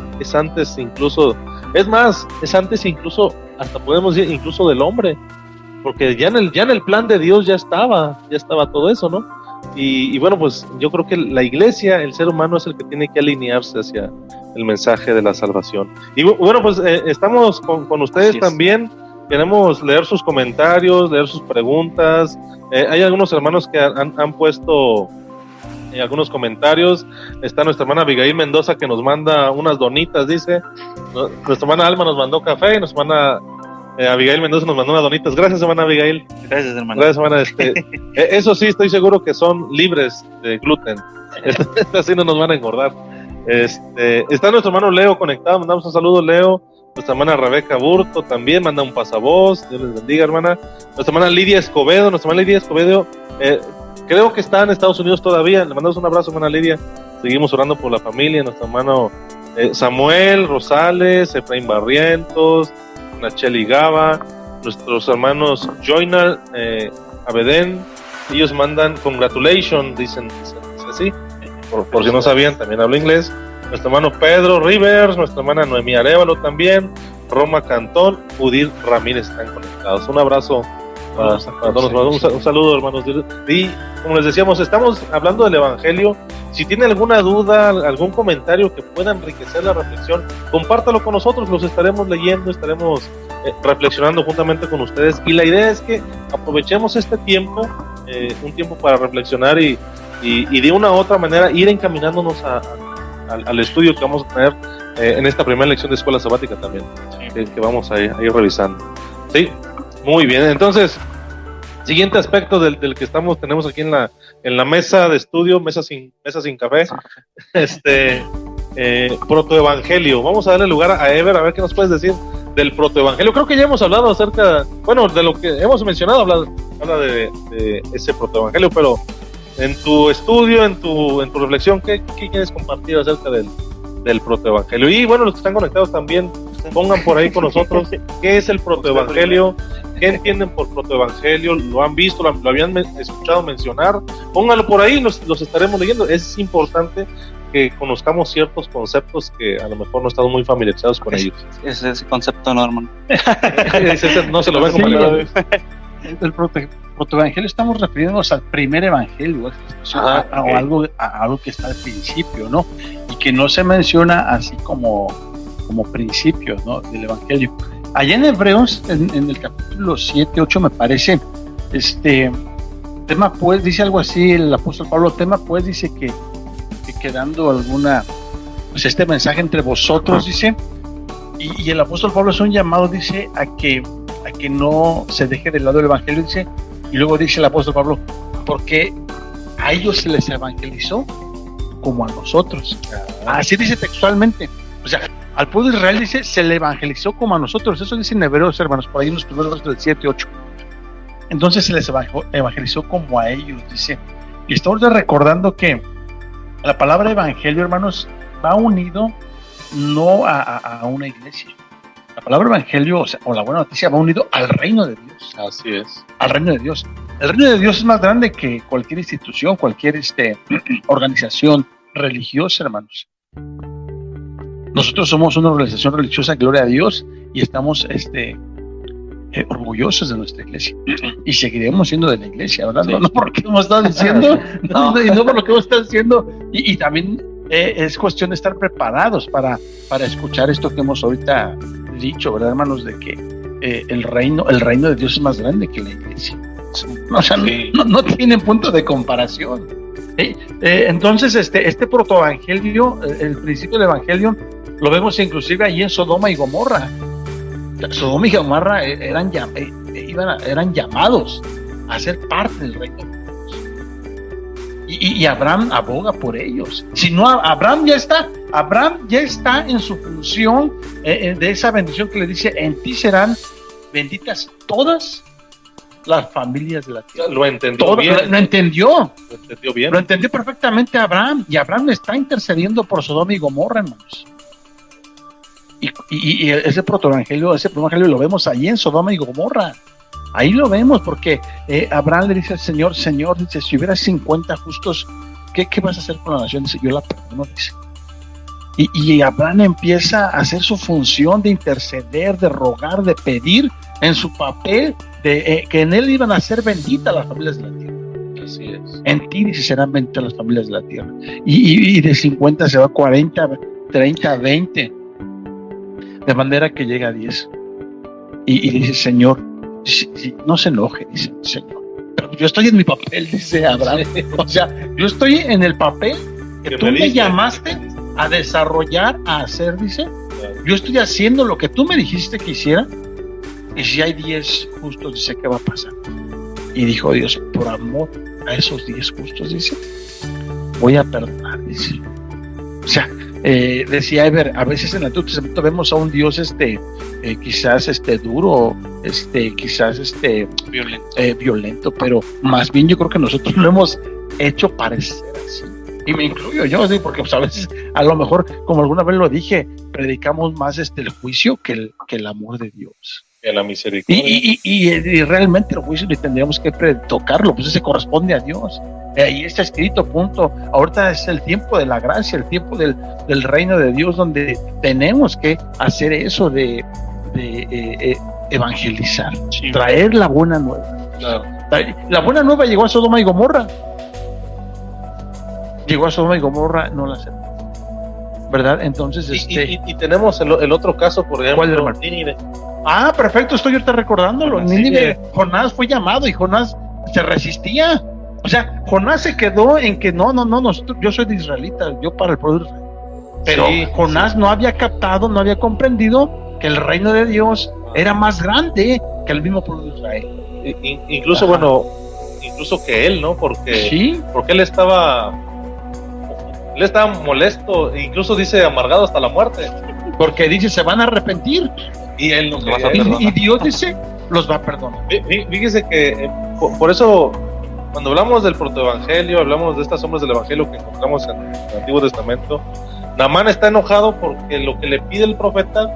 incluso, es más, es antes incluso, hasta podemos decir, incluso del hombre, porque ya en el plan de Dios ya estaba todo eso, ¿no? Y bueno, pues yo creo que la iglesia, el ser humano es el que tiene que alinearse hacia el mensaje de la salvación. Y bueno, pues estamos con ustedes también. Queremos leer sus comentarios, leer sus preguntas. Hay algunos hermanos que han puesto algunos comentarios. Está nuestra hermana Abigail Mendoza, que nos manda unas donitas, dice. Nuestra hermana Alma nos mandó café, y nuestra hermana Abigail Mendoza nos mandó unas donitas. Gracias, hermana Abigail.
Gracias, hermano.
Gracias, hermana. Eso sí, estoy seguro que son libres de gluten. Así no nos van a engordar. Está nuestro hermano Leo conectado. Mandamos un saludo, Leo. Nuestra hermana Rebeca Burto también manda un pasavoz. Dios les bendiga, hermana. Nuestra hermana Lidia Escobedo. Creo que está en Estados Unidos todavía. Le mandamos un abrazo, hermana Lidia. Seguimos orando por la familia. Nuestro hermano Samuel Rosales, Efraín Barrientos, Nacheli Gaba, nuestros hermanos Joyner Abedén. Ellos mandan congratulations, dicen así. Por si no sabían, también hablo inglés. Nuestro hermano Pedro Rivers, nuestra hermana Noemí Arévalo también, Roma Cantón, Judith Ramírez están conectados. Un abrazo a todos, un saludo, hermanos. Y como les decíamos, estamos hablando del Evangelio. Si tiene alguna duda, algún comentario que pueda enriquecer la reflexión, compártalo con nosotros, los estaremos leyendo, estaremos reflexionando juntamente con ustedes. Y la idea es que aprovechemos este tiempo, un tiempo para reflexionar y de una u otra manera ir encaminándonos al estudio que vamos a tener en esta primera lección de escuela sabática también, que vamos a ir revisando. Sí, muy bien. Entonces, siguiente aspecto del que tenemos aquí en la mesa de estudio, mesa sin café, protoevangelio. Vamos a darle lugar a Ever, a ver qué nos puedes decir del protoevangelio. Creo que ya hemos hablado acerca, bueno, de lo que hemos mencionado, habla de ese protoevangelio, pero en tu estudio, en tu reflexión, ¿qué quieres compartir acerca del protoevangelio? Y bueno, los que están conectados también, pongan por ahí con nosotros qué es el protoevangelio, qué entienden por protoevangelio, lo han visto, lo habían escuchado mencionar, pónganlo por ahí, los estaremos leyendo. Es importante que conozcamos ciertos conceptos que a lo mejor no estamos muy familiarizados con ellos.
Es ese concepto, no, hermano.
No se lo ven como
el protoevangelio, estamos refiriéndonos al primer evangelio, a algo que está al principio, ¿no? Y que no se menciona así como principio, ¿no? Del evangelio. Allá en Hebreos, en el capítulo 7, 8 me parece, tema pues, dice algo así el apóstol Pablo, tema pues dice que quedando alguna, pues este mensaje entre vosotros, dice, y el apóstol Pablo es un llamado, dice, a que no se deje de lado el evangelio, dice, y luego dice el apóstol Pablo, porque a ellos se les evangelizó como a nosotros. Así dice textualmente, o sea, al pueblo de Israel, dice, se le evangelizó como a nosotros. Eso dice en Hebreos, hermanos, por ahí en los primeros versos del 7, 8. Entonces se les evangelizó como a ellos, dice. Y estamos recordando que la palabra evangelio, hermanos, va unido no a una iglesia. La palabra evangelio, o la buena noticia, va unido al reino de Dios.
Así es.
Al reino de Dios. El reino de Dios es más grande que cualquier institución, cualquier organización religiosa, hermanos. Nosotros somos una organización religiosa, gloria a Dios, y estamos orgullosos de nuestra iglesia. Y seguiremos siendo de la iglesia, ¿verdad? Sí. No por lo que hemos estado diciendo, no por lo que hemos estado diciendo. Y también es cuestión de estar preparados para escuchar esto que hemos ahorita dicho, ¿verdad, hermanos? De que el reino de Dios es más grande que la iglesia. O sea, no tienen punto de comparación. Entonces, este protoevangelio, el principio del evangelio, lo vemos inclusive allí en Sodoma y Gomorra. Sodoma y Gomorra eran llamados a ser parte del reino de Dios. Y Abraham aboga por ellos. Si no, Abraham ya está en su función de esa bendición que le dice, en ti serán benditas todas las familias de la tierra.
Lo entendió bien.
Lo entendió.
Lo entendió bien.
Lo entendió perfectamente Abraham. Y Abraham está intercediendo por Sodoma y Gomorra, hermanos. Y ese protoevangelio lo vemos ahí en Sodoma y Gomorra. Ahí lo vemos porque Abraham le dice al Señor, dice, si hubiera 50 justos, ¿qué vas a hacer con la nación? Dice, yo la perdono, dice. Y Abraham empieza a hacer su función de interceder, de rogar, de pedir en su papel de que en él iban a ser benditas las familias de la tierra.
Así es.
En ti, dice, serán benditas las familias de la tierra. Y de 50 se va a 40, 30, 20. De manera que llega a 10. Y dice, Señor, no se enoje, dice Señor. Pero yo estoy en mi papel, dice Abraham. O sea, yo estoy en el papel que tú me llamaste a desarrollar, a hacer, dice. Yo estoy haciendo lo que tú me dijiste que hiciera. Y si hay 10 justos, dice, ¿qué va a pasar? Y dijo Dios, por amor a esos 10 justos, dice, voy a perdonar, dice. O sea, decía Eber, a veces en el Antiguo Testamento vemos a un Dios quizás duro, quizás violento, pero más bien yo creo que nosotros lo hemos hecho parecer así. Y me incluyo yo, ¿sí? Porque pues, a veces, a lo mejor, como alguna vez lo dije, predicamos más el juicio que el amor de Dios.
Que la misericordia.
Y realmente el juicio tendríamos que tocarlo, pues se corresponde a Dios. Ahí está escrito, punto. Ahorita es el tiempo de la gracia, el tiempo del reino de Dios, donde tenemos que hacer eso de evangelizar, sí. Traer la buena nueva.
Claro.
La buena nueva llegó a Sodoma y Gomorra. Llegó a Sodoma y Gomorra, no la aceptó, ¿verdad? Entonces,
y tenemos el otro caso, por ejemplo, Nínive.
Ah, perfecto, estoy ahorita recordándolo. Nínive, Jonás fue llamado y Jonás se resistía. O sea, Jonás se quedó en que no, yo soy de israelita, yo para el pueblo de Israel. Pero sí, Jonás no había captado, no había comprendido que el reino de Dios era más grande que el mismo pueblo de Israel.
Incluso, incluso que él, ¿no? Porque él estaba molesto, incluso dice amargado hasta la muerte.
Porque dice, se van a arrepentir. Y él no
Los vas a
quería.
perdonar.
Y Dios dice, los va a perdonar.
Fíjese que por eso, cuando hablamos del protoevangelio, hablamos de estas sombras del evangelio que encontramos en el Antiguo Testamento, Naamán está enojado porque lo que le pide el profeta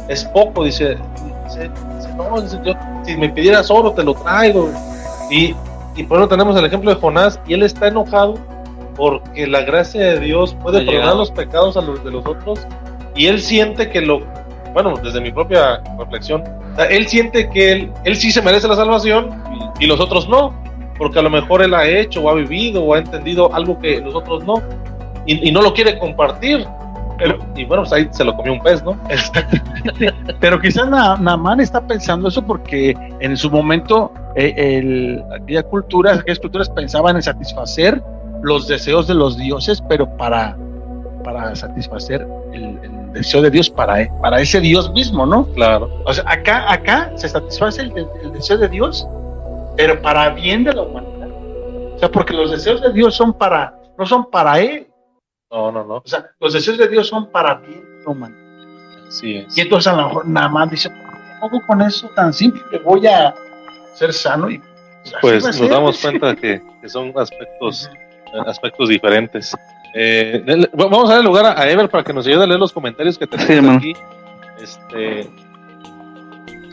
es poco. Dice no, yo, si me pidieras oro te lo traigo. Y por eso tenemos el ejemplo de Jonás, y él está enojado porque la gracia de Dios puede perdonar los pecados de los otros, y él siente que bueno, desde mi propia reflexión, o sea, él siente que él sí se merece la salvación y los otros no, porque a lo mejor él ha hecho o ha vivido o ha entendido algo que los otros no, y no lo quiere compartir. Y bueno, pues ahí se lo comió un pez, ¿no?
Pero quizás Naamán está pensando eso porque en su momento aquellas culturas pensaban en satisfacer los deseos de los dioses, pero para satisfacer el deseo de Dios para ese Dios mismo, ¿no?
Claro.
O sea, acá se satisface el deseo de Dios, pero para bien de la humanidad. O sea, porque los deseos de Dios no son para él.
No.
O sea, los deseos de Dios son para bien de la humanidad.
Sí es.
Y entonces a lo mejor Naamán dice, ¿cómo con eso tan simple que voy a ser sano? Y
pues nos damos cuenta que son aspectos diferentes. Vamos a dar lugar a Ever para que nos ayude a leer los comentarios que tenemos aquí.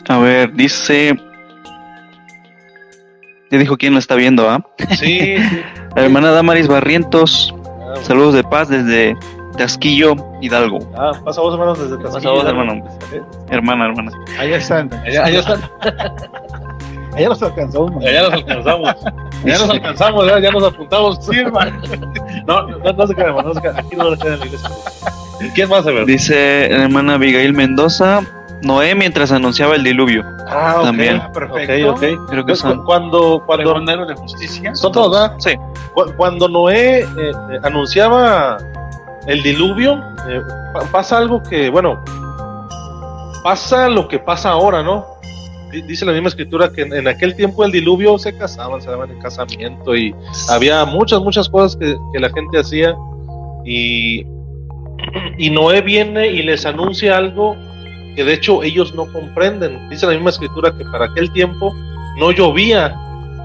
A ver, dice... Ya dijo quién lo está viendo, ¿ah?
Sí.
La hermana Damaris Barrientos. Saludos de paz desde Tasquillo, Hidalgo.
Pasa vos, hermanos, desde Tasquillo.
Pasa vos, hermano. Hermana.
Allá están.
Allá están.
Allá los alcanzamos.
Ya nos alcanzamos, ya nos apuntamos. Sí, hermano. No se queda, hermano, no se queda. Aquí no se queda en la iglesia. ¿Quién más, a ver?
Dice la hermana Abigail Mendoza, Noé mientras anunciaba el diluvio.
Okay.
También.
Perfecto.
Okay.
Creo que son.
Cuando
Pregonero de justicia.
son todos, ¿verdad?
Sí.
Cuando Noé anunciaba el diluvio, pasa algo que, bueno, pasa lo que pasa ahora, ¿no? Dice la misma escritura que en aquel tiempo del diluvio se casaban, se daban en casamiento y había muchas cosas que la gente hacía, y Noé viene y les anuncia algo que de hecho ellos no comprenden. Dice la misma escritura que para aquel tiempo no llovía,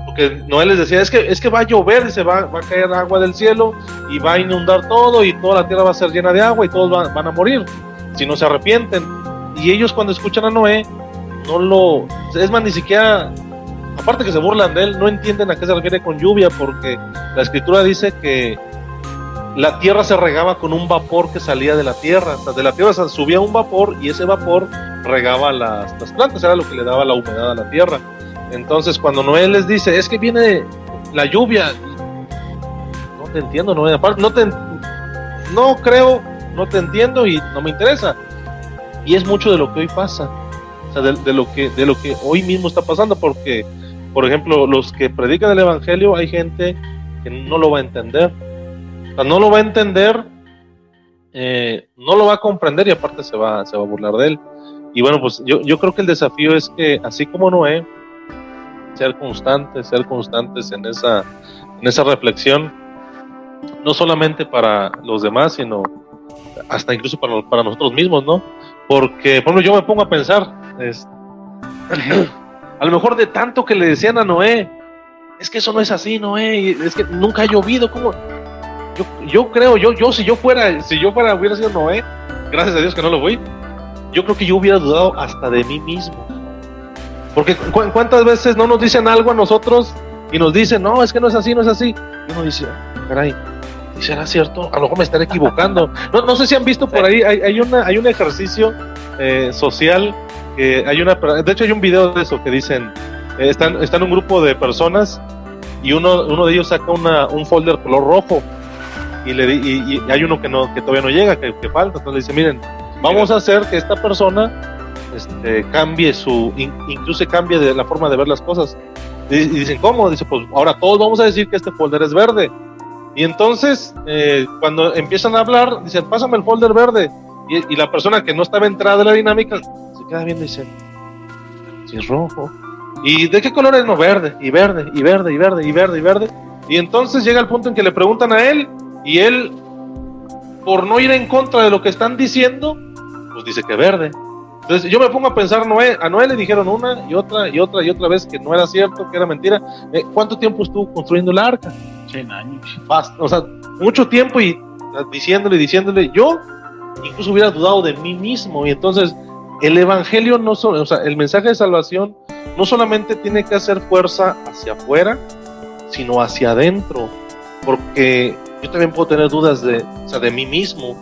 porque Noé les decía, es que va a llover, dice, va a caer agua del cielo y va a inundar todo y toda la tierra va a ser llena de agua y todos van a morir si no se arrepienten. Y ellos cuando escuchan a Noé, es más, ni siquiera, aparte que se burlan de él, no entienden a qué se refiere con lluvia, porque la escritura dice que la tierra se regaba con un vapor que salía de la tierra. O sea, de la tierra subía un vapor y ese vapor regaba las plantas, era lo que le daba la humedad a la tierra. Entonces cuando Noé les dice, es que viene la lluvia, no te entiendo, Noé, aparte no creo, no te entiendo y no me interesa. Y es mucho de lo que hoy pasa, o sea, de lo que hoy mismo está pasando, porque, por ejemplo, los que predican el evangelio, hay gente que no lo va a entender. O sea, no lo va a entender, no lo va a comprender, y aparte se va a burlar de él. Y bueno, pues yo creo que el desafío es que, así como Noé, ser constantes en esa reflexión, no solamente para los demás, sino hasta incluso para nosotros mismos, ¿no? Porque, por ejemplo, yo me pongo a pensar, a lo mejor de tanto que le decían a Noé, es que eso no es así, Noé, y es que nunca ha llovido, ¿cómo? Yo creo, si yo fuera hubiera sido Noé, gracias a Dios que no lo fui, yo creo que yo hubiera dudado hasta de mí mismo. Porque ¿cuántas veces no nos dicen algo a nosotros y nos dicen, no, es que no es así? Y uno dice, caray, ¿y será cierto? A lo mejor me estaré equivocando. No sé si han visto por ahí, hay un ejercicio social, que de hecho hay un video de eso que dicen, están un grupo de personas y uno de ellos saca un folder color rojo y hay uno que todavía no llega, que falta. Entonces le dice, miren, vamos a hacer que esta persona cambie incluso cambie de la forma de ver las cosas. Y dicen, ¿cómo? Dice, pues ahora todos vamos a decir que este folder es verde. Y entonces, cuando empiezan a hablar, dicen, pásame el folder verde. Y la persona que no estaba entrada de la dinámica se queda viendo y dice, si es rojo. ¿Y de qué color es? No, verde, y verde, y verde, y verde, y verde, y verde. Y entonces llega el punto en que le preguntan a él, y él, por no ir en contra de lo que están diciendo, pues dice que verde. Entonces yo me pongo a pensar, a Noé le dijeron una y otra y otra y otra vez que no era cierto, que era mentira. ¿Cuánto tiempo estuvo construyendo el arca?
100 años.
O sea, mucho tiempo y diciéndole, yo incluso hubiera dudado de mí mismo. Y entonces el evangelio el mensaje de salvación no solamente tiene que hacer fuerza hacia afuera, sino hacia adentro, porque yo también puedo tener dudas de mí mismo,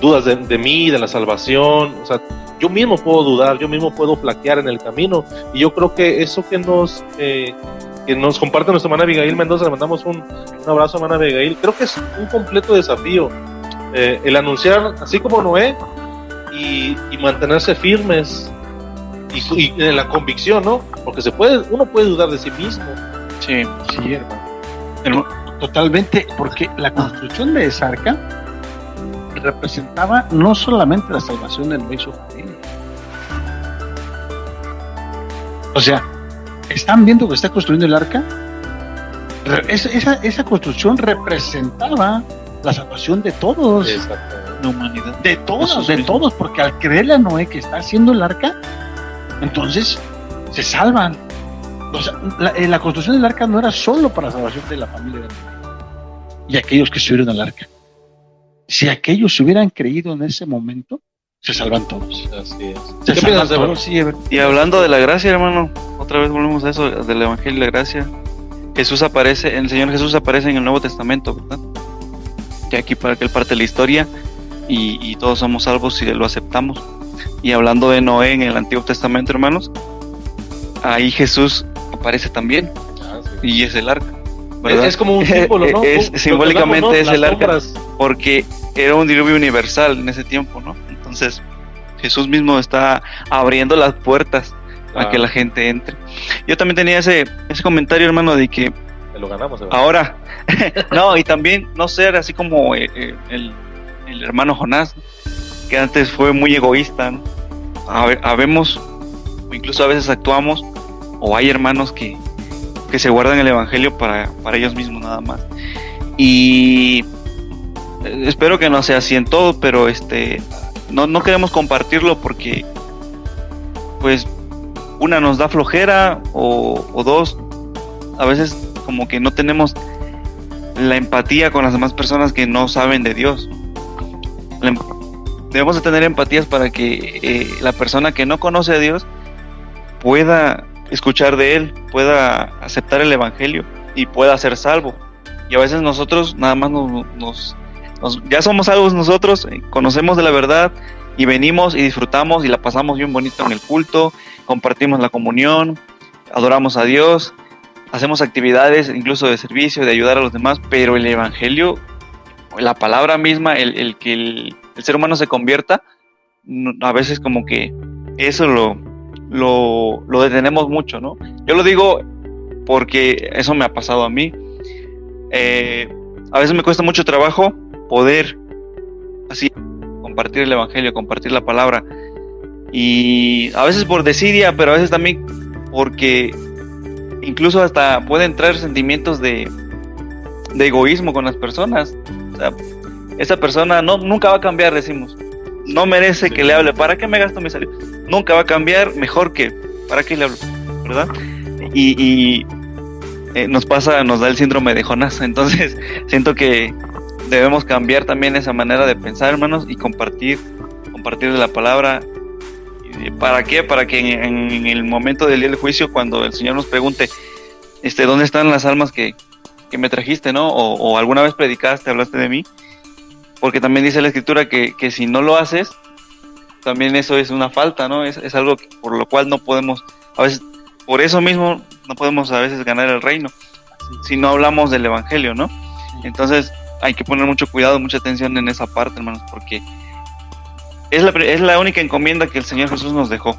dudas de mí, de la salvación. O sea, yo mismo puedo dudar, yo mismo puedo flaquear en el camino, y yo creo que eso que nos comparte nuestra hermana Abigail Mendoza, le mandamos un abrazo a hermana Abigail, creo que es un completo desafío, el anunciar, así como Noé, y mantenerse firmes, y en la convicción, ¿no? Porque uno puede dudar de sí mismo.
Sí, hermano. Totalmente, porque la construcción de esa arca representaba no solamente la salvación de Noé y su familia. O sea, están viendo que está construyendo el arca. Esa construcción representaba la salvación de todos.
Exactamente.
La humanidad. De todos, porque al creerle a Noé que está haciendo el arca, entonces se salvan. O sea, la construcción del arca no era solo para la salvación de la familia de Noé y aquellos que subieron al arca. Si aquellos hubieran creído en ese momento, se salvan todos.
Así es.
Se salvan todos. Sí,
y hablando de la gracia, hermano, otra vez volvemos a eso, del evangelio de la gracia. El Señor Jesús aparece en el Nuevo Testamento, ¿verdad? Que aquí para que él parte la historia y todos somos salvos si lo aceptamos. Y hablando de Noé en el Antiguo Testamento, hermanos, ahí Jesús aparece también, y es el arca, ¿verdad?
Es como un símbolo, ¿no?
Simbólicamente es el arca,
sombras.
porque era un diluvio universal en ese tiempo, ¿no? Entonces Jesús mismo está abriendo las puertas a que la gente entre. Yo también tenía ese comentario, hermano, de que
lo ganamos, ¿verdad?
Ahora no, y también no ser así como el hermano Jonás, que antes fue muy egoísta, ¿no? Habemos, o incluso a veces actuamos, o hay hermanos que se guardan el evangelio para ellos mismos nada más. Y espero que no sea así en todo, pero no queremos compartirlo porque, pues, una, nos da flojera, o dos, a veces como que no tenemos la empatía con las demás personas que no saben de Dios. Debemos de tener empatías para que la persona que no conoce a Dios pueda escuchar de Él, pueda aceptar el evangelio y pueda ser salvo. Y a veces nosotros nada más ya somos salvos nosotros, conocemos de la verdad y venimos y disfrutamos y la pasamos bien bonito en el culto, compartimos la comunión, adoramos a Dios, hacemos actividades incluso de servicio, de ayudar a los demás, pero el evangelio, la palabra misma, el que el ser humano se convierta, a veces como que eso lo detenemos mucho, ¿no? Yo lo digo porque eso me ha pasado a mí. A veces me cuesta mucho trabajo poder así compartir el evangelio, compartir la palabra, y a veces por desidia, pero a veces también porque incluso hasta puede entrar sentimientos de egoísmo con las personas. O sea, esa persona nunca va a cambiar, decimos, no merece que le hable, ¿para qué me gasto mi salario? Nunca va a cambiar, mejor que, ¿para qué le hablo? ¿Verdad? Y nos da el síndrome de Jonás. Entonces siento que debemos cambiar también esa manera de pensar, hermanos, y compartir de la palabra. ¿Para qué? Para que en el momento del día del juicio, cuando el Señor nos pregunte, ¿dónde están las almas que me trajiste, no? O alguna vez predicaste, hablaste de mí. Porque también dice la Escritura que si no lo haces, también eso es una falta, ¿no? Es algo por lo cual no podemos, a veces, por eso mismo, no podemos a veces ganar el reino, si no hablamos del evangelio, ¿no? Entonces hay que poner mucho cuidado, mucha atención en esa parte, hermanos, porque es la única encomienda que el Señor Jesús nos dejó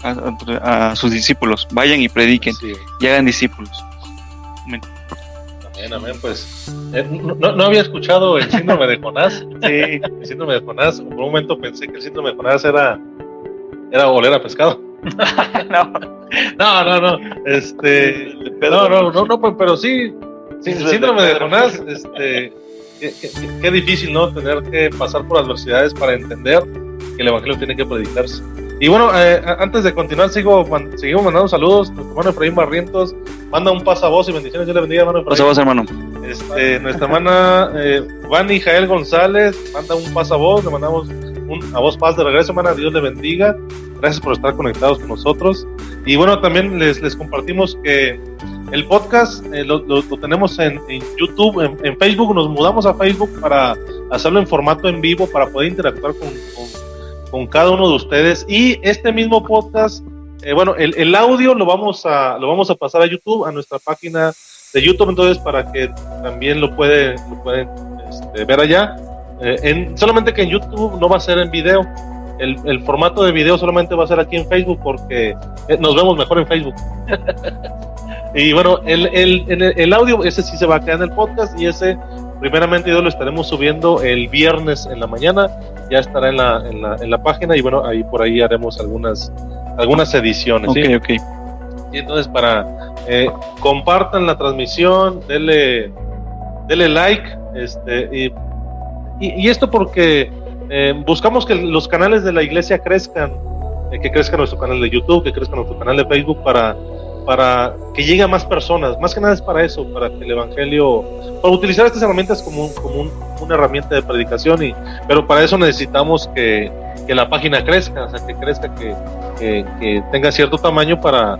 a sus discípulos: vayan y prediquen, y hagan discípulos. Amén.
Amén, pues no había escuchado el síndrome de Jonás.
Sí.
El síndrome de Jonás, por un momento pensé que el síndrome de Jonás era oler a pescado. No. Pero sí, el síndrome de Jonás, qué difícil, ¿no? Tener que pasar por adversidades para entender que el evangelio tiene que predicarse. Y bueno, antes de continuar, seguimos mandando saludos. Nuestro hermano Efraín Barrientos manda un pasavoz y bendiciones. Dios le bendiga, hermano Efraín.
Pasavoz, hermano.
Nuestra hermana Vani Jael González manda un pasavoz. Le mandamos a voz paz de regreso, hermana. Dios le bendiga. Gracias por estar conectados con nosotros. Y bueno, también les compartimos que el podcast lo tenemos en YouTube, en Facebook. Nos mudamos a Facebook para hacerlo en formato en vivo, para poder interactuar con cada uno de ustedes. Y este mismo podcast, el audio lo vamos a pasar a YouTube, a nuestra página de YouTube, entonces para que también lo pueden ver allá. Solamente que en YouTube no va a ser en video. El formato de video solamente va a ser aquí en Facebook, porque nos vemos mejor en Facebook. Y bueno, el audio, ese sí se va a quedar en el podcast, y ese primeramente Dios lo estaremos subiendo el viernes en la mañana. Ya estará en la página, y bueno, ahí por ahí haremos algunas ediciones.
Okay,
¿sí?
Okay.
Y entonces compartan la transmisión, denle like, y esto porque buscamos que los canales de la iglesia crezcan, que crezca nuestro canal de YouTube, que crezca nuestro canal de Facebook, para que llegue a más personas. Más que nada es para eso, para que el evangelio, para utilizar estas herramientas como una herramienta de predicación, pero para eso necesitamos que la página crezca, o sea, que crezca, que tenga cierto tamaño para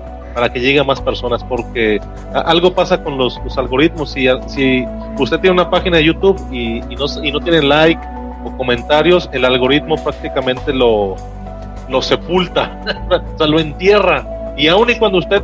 que llegue a más personas, porque algo pasa con los algoritmos. Si usted tiene una página de YouTube y no tiene like o comentarios, el algoritmo prácticamente lo sepulta, o sea, lo entierra. Y aun y cuando usted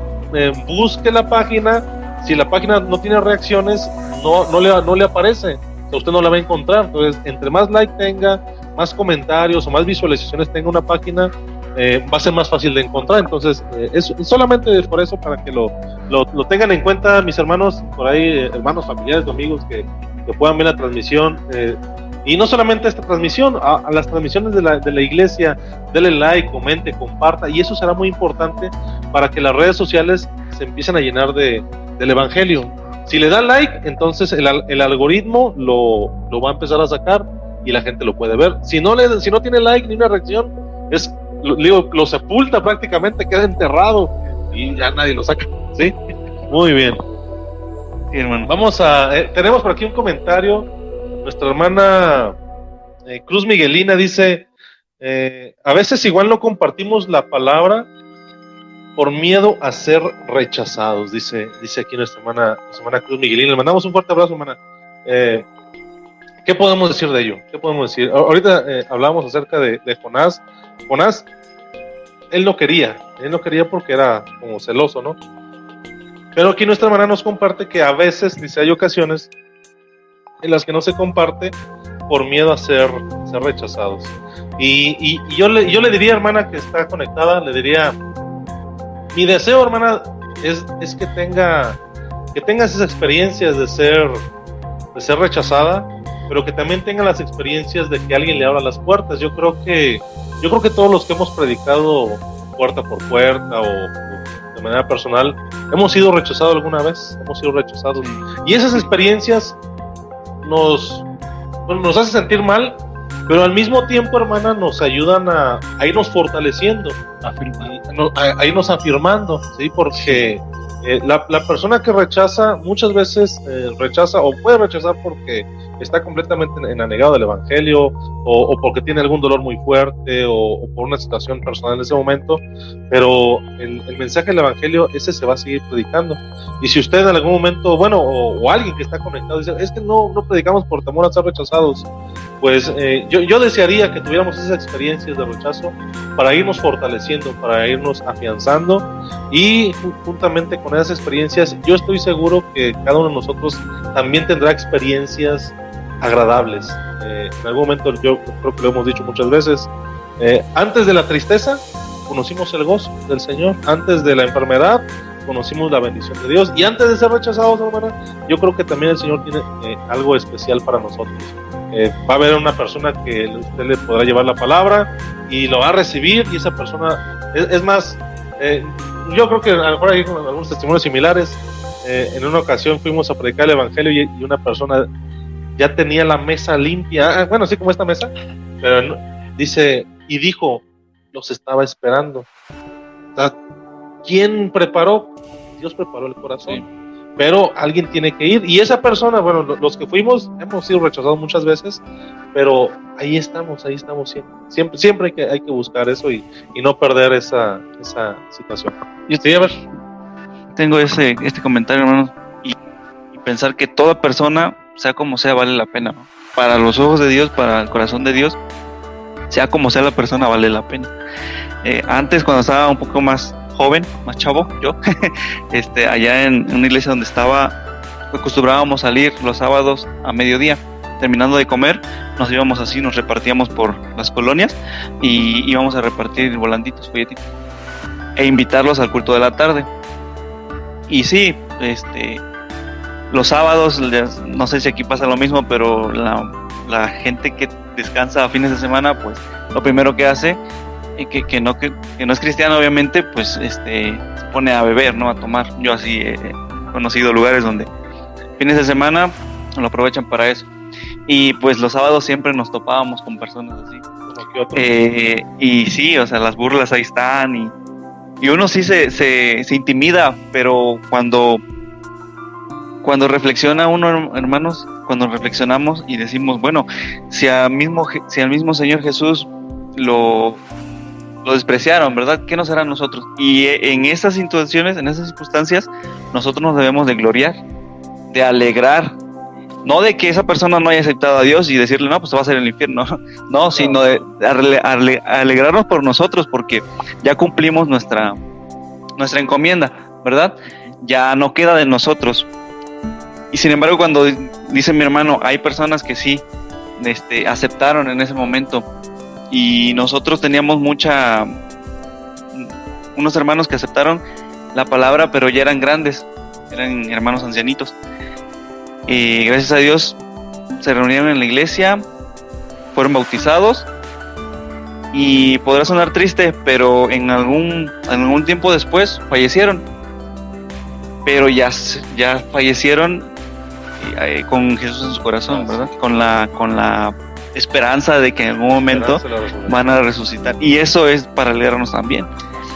busque la página, si la página no tiene reacciones, no le aparece, o sea, usted no la va a encontrar. Entonces, entre más like tenga, más comentarios o más visualizaciones tenga una página, va a ser más fácil de encontrar. Entonces, es solamente por eso, para que lo tengan en cuenta, mis hermanos por ahí, hermanos, familiares, amigos, que puedan ver la transmisión. Y no solamente esta transmisión, a las transmisiones de la iglesia, denle like, comente, comparta, y eso será muy importante para que las redes sociales se empiecen a llenar del evangelio. Si le dan like, entonces el algoritmo lo va a empezar a sacar y la gente lo puede ver. Si no tiene like ni una reacción, lo sepulta prácticamente, queda enterrado y ya nadie lo saca. ¿Sí? Muy bien.
Sí, hermano.
Tenemos por aquí un comentario. Nuestra hermana Cruz Miguelina dice: a veces igual no compartimos la palabra por miedo a ser rechazados, dice aquí nuestra hermana Cruz Miguelina. Le mandamos un fuerte abrazo, hermana. ¿Qué podemos decir de ello? ¿Qué podemos decir? Ahorita hablábamos acerca de Jonás. Jonás, él no quería porque era como celoso, ¿no? Pero aquí nuestra hermana nos comparte que a veces, dice, hay ocasiones en las que no se comparte por miedo a ser rechazados. Y yo le diría, hermana, que está conectada, le diría: mi deseo, hermana, es que tengas esas experiencias de ser rechazada, pero que también tenga las experiencias de que alguien le abra las puertas. Yo creo que todos los que hemos predicado puerta por puerta o de manera personal, hemos sido rechazados alguna vez, hemos sido rechazados. Y esas experiencias nos hace sentir mal, pero al mismo tiempo, hermana, nos ayudan a irnos fortaleciendo, a irnos afirmando, ¿sí? Porque la persona que rechaza muchas veces rechaza o puede rechazar porque está completamente anegado del evangelio, o porque tiene algún dolor muy fuerte, o por una situación personal en ese momento. Pero el mensaje del evangelio, ese se va a seguir predicando. Y si usted en algún momento, o alguien que está conectado dice: es que no predicamos por temor a ser rechazados, pues yo desearía que tuviéramos esas experiencias de rechazo para irnos fortaleciendo, para irnos afianzando, y juntamente con esas experiencias yo estoy seguro que cada uno de nosotros también tendrá experiencias agradables. En algún momento, yo creo que lo hemos dicho muchas veces, antes de la tristeza conocimos el gozo del Señor, antes de la enfermedad conocimos la bendición de Dios, y antes de ser rechazados, hermana, yo creo que también el Señor tiene algo especial para nosotros. Va a haber una persona que usted le podrá llevar la palabra y lo va a recibir, y esa persona es más, yo creo que a lo mejor hay algunos testimonios similares. En una ocasión fuimos a predicar el evangelio y una persona ya tenía la mesa limpia, bueno, así como esta mesa, pero dice, y dijo: los estaba esperando. O sea, ¿quién preparó? Dios preparó el corazón.
Sí.
Pero alguien tiene que ir, y esa persona, bueno, los que fuimos hemos sido rechazados muchas veces, pero ahí estamos siempre hay que buscar eso y no perder esa situación.
Yo
Sí, a ver.
tengo este comentario, hermano, y pensar que toda persona, sea como sea, vale la pena, ¿no? Para los ojos de Dios, para el corazón de Dios, sea como sea la persona, vale la pena. Antes, cuando estaba un poco más joven, más chavo, yo, allá en una iglesia donde estaba, acostumbrábamos salir los sábados a mediodía. Terminando de comer, nos íbamos así, nos repartíamos por las colonias y íbamos a repartir volantitos, folletitos, e invitarlos al culto de la tarde. Y sí, los sábados, no sé si aquí pasa lo mismo, pero la gente que descansa a fines de semana, pues lo primero que hace, que no es cristiano obviamente, pues se pone a beber, ¿no? A tomar. Yo así he conocido lugares donde fines de semana lo aprovechan para eso. Y pues los sábados siempre nos topábamos con personas así. Y sí, o sea, las burlas ahí están y uno sí se intimida, pero cuando reflexiona uno, hermanos, cuando reflexionamos y decimos, bueno, si al mismo Señor Jesús lo despreciaron, ¿verdad? ¿Qué nos harán nosotros? Y en esas situaciones, en esas circunstancias, nosotros nos debemos de gloriar, de alegrar, no de que esa persona no haya aceptado a Dios y decirle, no, pues te vas a ir al infierno, no, sino de alegrarnos por nosotros, porque ya cumplimos nuestra encomienda, ¿verdad? Ya no queda de nosotros. Y sin embargo, cuando dice mi hermano, hay personas que sí aceptaron en ese momento, y nosotros teníamos unos hermanos que aceptaron la palabra, pero ya eran grandes, eran hermanos ancianitos. Y gracias a Dios se reunieron en la iglesia, fueron bautizados, y podrá sonar triste, pero en algún tiempo después fallecieron. Pero ya fallecieron con Jesús en su corazón, ¿verdad? Con la esperanza de que en algún momento van a resucitar. Y eso es para alegrarnos también,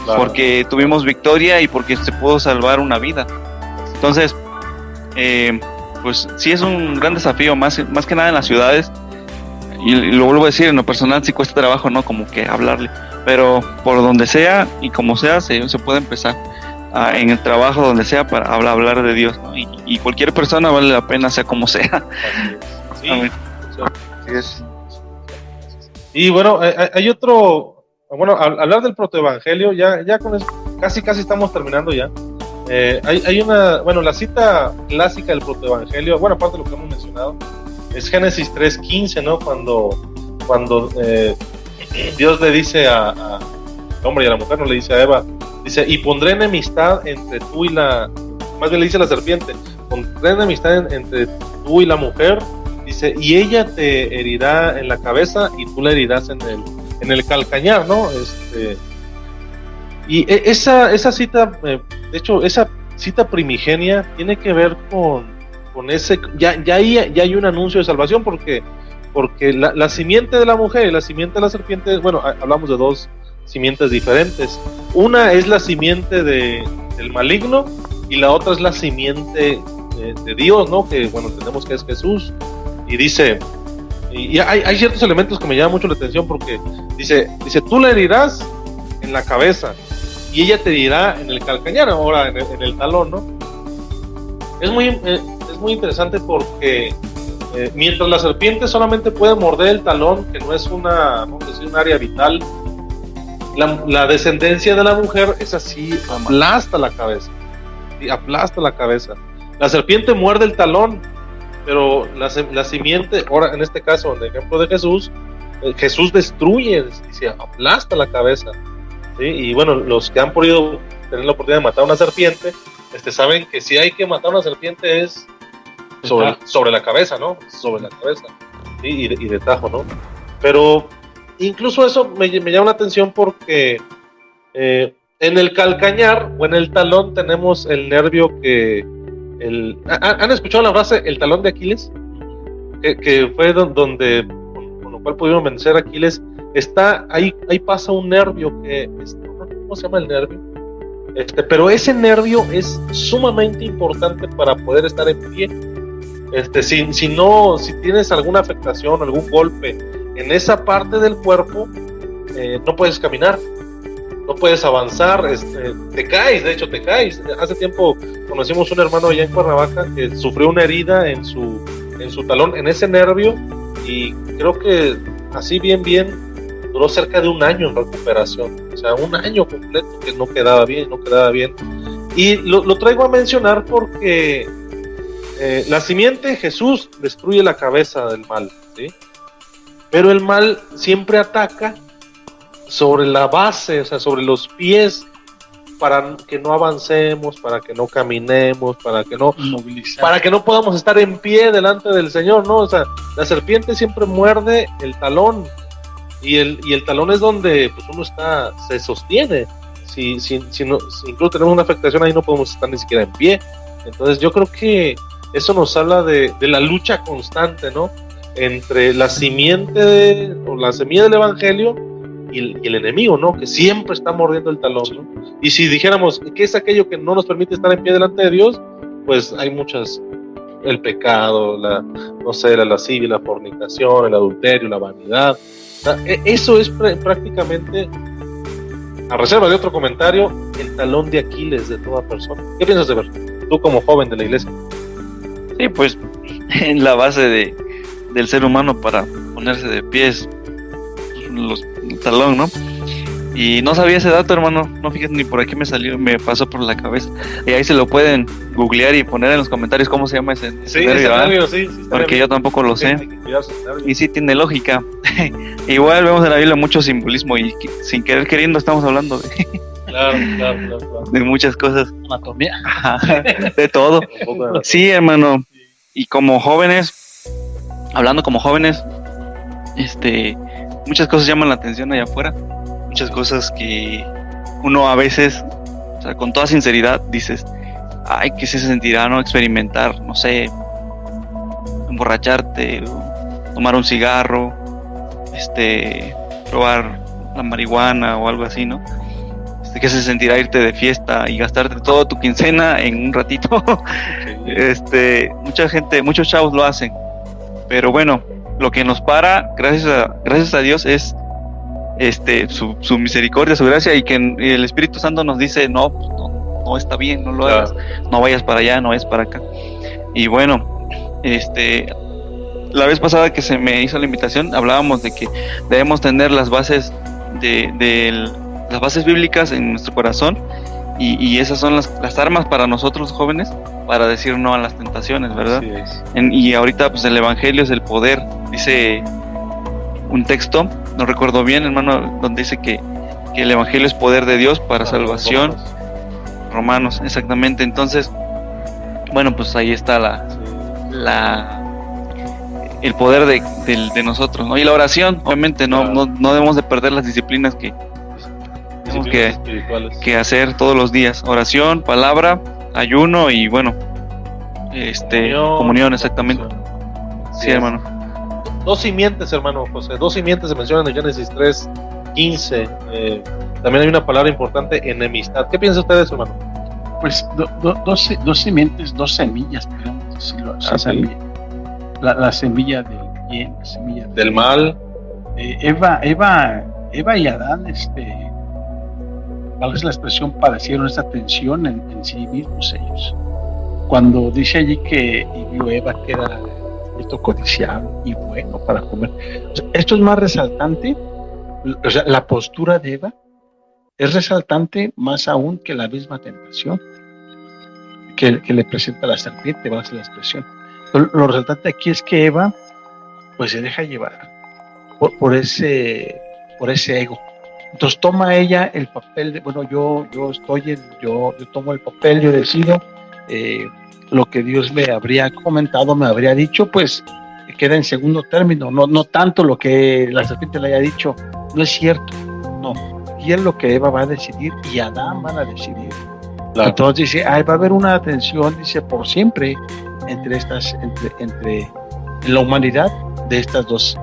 claro, porque tuvimos victoria y porque se pudo salvar una vida. Entonces, pues sí es un gran desafío, más que nada en las ciudades. Y lo vuelvo a decir, en lo personal sí cuesta trabajo, ¿no? Como que hablarle. Pero por donde sea y como sea, se puede empezar. En el trabajo, donde sea, para hablar de Dios, ¿no? Y cualquier persona vale la pena, sea como sea.
Sí. Sí. Y bueno, hay otro, bueno, hablar del protoevangelio, ya con eso, casi estamos terminando ya. Hay una, bueno, la cita clásica del protoevangelio, bueno, aparte de lo que hemos mencionado, es Génesis 3:15, ¿no? Cuando Dios le dice al hombre y a la mujer, no le dice a Eva, dice, y pondré enemistad entre tú y más bien le dice a la serpiente, pondré enemistad entre tú y la mujer, dice, y ella te herirá en la cabeza y tú la herirás en el calcañar, ¿no? Y esa cita, de hecho, esa cita primigenia tiene que ver con ese, ya hay un anuncio de salvación, porque la simiente de la mujer y la simiente de la serpiente, bueno, hablamos de dos simientes diferentes. Una es la simiente del maligno y la otra es la simiente de Dios, ¿no? Que, bueno, entendemos que es Jesús. Y dice, y hay ciertos elementos que me llaman mucho la atención, porque dice, tú la herirás en la cabeza y ella te herirá en el calcañar, ahora en el talón, ¿no? Es muy interesante porque mientras la serpiente solamente puede morder el talón, que no es un área vital, la descendencia de la mujer es así, aplasta la cabeza. Sí, aplasta la cabeza. La serpiente muerde el talón, pero la simiente, ahora en este caso, en el ejemplo de Jesús, Jesús destruye, dice, aplasta la cabeza. ¿Sí? Y bueno, los que han podido tener la oportunidad de matar a una serpiente, saben que si hay que matar a una serpiente es sobre la cabeza, ¿no? Sobre la cabeza, ¿sí? y de tajo, ¿no? Pero incluso eso me llama la atención porque en el calcañar o en el talón tenemos el nervio ¿han escuchado la frase el talón de Aquiles? Que fue donde con lo cual pudieron vencer a Aquiles, está ahí pasa un nervio que, ¿cómo se llama el nervio? Pero ese nervio es sumamente importante para poder estar en pie. Si tienes alguna afectación, algún golpe en esa parte del cuerpo, no puedes caminar, no puedes avanzar, te caes. Hace tiempo conocimos un hermano allá en Cuernavaca que sufrió una herida en su talón, en ese nervio, y creo que así bien duró cerca de un año en recuperación, o sea, un año completo que no quedaba bien. Y lo traigo a mencionar porque la simiente Jesús destruye la cabeza del mal, ¿sí? Pero el mal siempre ataca sobre la base, o sea, sobre los pies, para que no avancemos, para que no caminemos, para que no podamos estar en pie delante del Señor, ¿no? O sea, la serpiente siempre muerde el talón, y el talón es donde pues uno se sostiene. Si incluso tenemos una afectación ahí, no podemos estar ni siquiera en pie. Entonces yo creo que eso nos habla de la lucha constante, ¿no? Entre la simiente o la semilla del evangelio y el enemigo, ¿no? Que siempre está mordiendo el talón, ¿no? Y si dijéramos, ¿qué es aquello que no nos permite estar en pie delante de Dios? Pues hay muchas: el pecado, la lascivia, la fornicación, el adulterio, la vanidad. O sea, eso es prácticamente, a reserva de otro comentario, el talón de Aquiles de toda persona. ¿Qué piensas de ver? Tú como joven de la iglesia.
Sí, pues en la base del ser humano para ponerse de pies, el talón, ¿no? Y no sabía ese dato, hermano, no fíjate, ni por aquí me pasó por la cabeza. Y ahí se lo pueden googlear y poner en los comentarios cómo se llama ese nervio, sí, porque bien. Yo tampoco lo sé. Y sí tiene lógica. Igual vemos en la Biblia mucho simbolismo y sin querer queriendo estamos hablando
Claro.
de muchas cosas.
Anatomía.
De todo. Sí, hermano. Y como jóvenes, hablando como jóvenes, muchas cosas llaman la atención allá afuera. Muchas cosas que uno a veces, o sea, con toda sinceridad dices, ay, ¿qué se sentirá, no? Experimentar, no sé, emborracharte, tomar un cigarro, probar la marihuana o algo así, ¿no? ¿Qué se sentirá irte de fiesta y gastarte toda tu quincena en un ratito? Mucha gente, muchos chavos lo hacen, pero bueno, lo que nos para, gracias a Dios, es su misericordia, su gracia, y que el Espíritu Santo nos dice, no está bien, no lo hagas, no vayas para allá, no es para acá. Y bueno, la vez pasada que se me hizo la invitación, hablábamos de que debemos tener las bases las bases bíblicas en nuestro corazón, y esas son las armas para nosotros jóvenes para decir no a las tentaciones, ¿verdad? Y ahorita pues el evangelio es el poder. Dice un texto, no recuerdo bien, hermano, donde dice que el evangelio es poder de Dios para salvación. Romanos, exactamente. Entonces, bueno, pues ahí está el poder de nosotros, ¿no? Y la oración, obviamente, no debemos de perder las disciplinas que tenemos que hacer todos los días. Oración, palabra, ayuno y bueno, comunión, exactamente. Sí, hermano.
Dos simientes, hermano José, dos simientes se mencionan en Génesis 3:15. También hay una palabra importante, enemistad. ¿Qué piensa usted de eso, hermano?
Pues dos semientes, dos semillas, podemos decirlo.
¿Sí?
La semilla del bien, la semilla
del mal.
Eva y Adán, valga la expresión, padecieron esta tensión en sí mismos ellos. Cuando dice allí que vio Eva que era esto codiciable y bueno para comer. O sea, esto es más resaltante, o sea, la postura de Eva es resaltante más aún que la misma tentación que le presenta la serpiente, valga la expresión. Lo resaltante aquí es que Eva pues se deja llevar por ese ego. Entonces toma ella el papel de, bueno, yo tomo el papel, yo decido, lo que Dios me habría comentado, me habría dicho, pues queda en segundo término, no tanto lo que la serpiente le haya dicho, no es cierto, no, y es lo que Eva va a decidir y Adán van a decidir. Claro. Entonces dice, va a haber una tensión, dice, por siempre entre en la humanidad de estas dos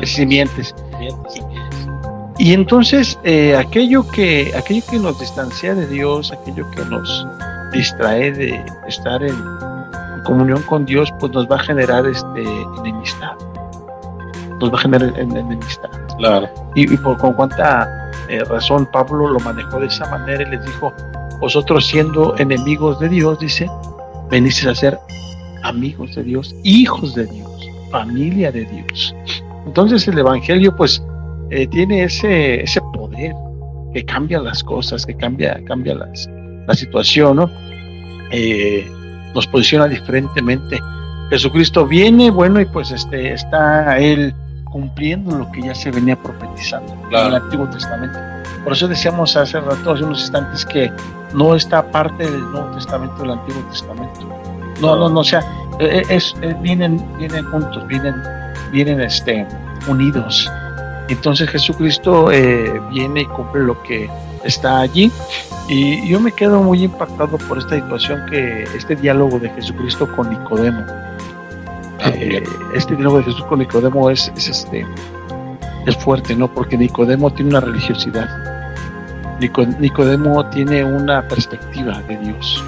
simientes.
pensamientos.
Y entonces aquello que nos distancia de Dios, aquello que nos distrae de estar en comunión con Dios, pues nos va a generar enemistad. Nos va a generar enemistad.
Claro.
Y con cuánta razón Pablo lo manejó de esa manera y les dijo: vosotros siendo enemigos de Dios, dice, venisteis a ser amigos de Dios, hijos de Dios, familia de Dios. Entonces el Evangelio pues tiene ese poder que cambia las cosas, que cambia la situación, ¿no? Nos posiciona diferentemente. Jesucristo viene, bueno, y pues está Él cumpliendo lo que ya se venía profetizando en el Antiguo Testamento. Por eso decíamos hace rato, hace unos instantes, que no está parte del Nuevo Testamento del Antiguo Testamento. No, o sea, vienen juntos, vienen unidos. Entonces Jesucristo viene y cumple lo que está allí, y yo me quedo muy impactado por esta situación, este diálogo de Jesucristo con Nicodemo. Este diálogo de Jesús con Nicodemo es fuerte, ¿no? Porque Nicodemo tiene una religiosidad. Nicodemo tiene una perspectiva de Dios,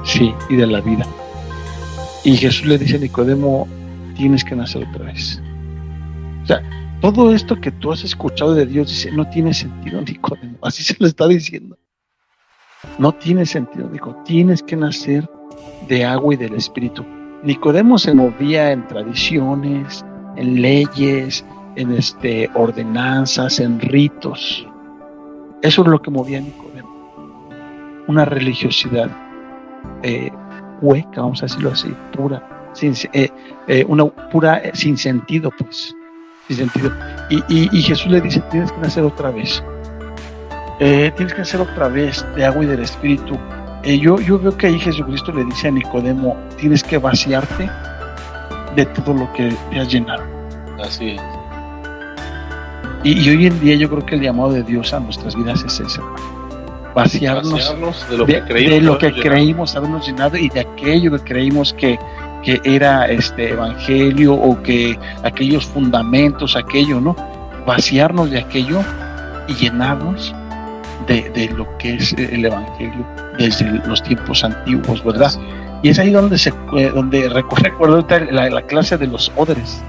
sí, y de la vida. Y Jesús le dice a Nicodemo: tienes que nacer otra vez. O sea, todo esto que tú has escuchado de Dios, dice, no tiene sentido, Nicodemo. Así se lo está diciendo. No tiene sentido, dijo, tienes que nacer de agua y del Espíritu. Nicodemo se movía en tradiciones, en leyes, en ordenanzas, en ritos. Eso es lo que movía a Nicodemo. Una religiosidad hueca, vamos a decirlo así, pura, sin sentido, pues. Sin sentido. Y Jesús le dice: tienes que nacer otra vez. Tienes que nacer otra vez de agua y del Espíritu. Yo veo que ahí Jesucristo le dice a Nicodemo: tienes que vaciarte de todo lo que te has llenado.
Así es.
Y hoy en día yo creo que el llamado de Dios a nuestras vidas es ese: vaciarnos
de lo que
creímos habernos llenado, y de aquello que creímos que era evangelio, o que aquellos fundamentos, aquello, ¿no? Vaciarnos de aquello y llenarnos de lo que es el evangelio desde los tiempos antiguos, ¿verdad? Sí. Y es ahí donde recuerdo la clase de los odres.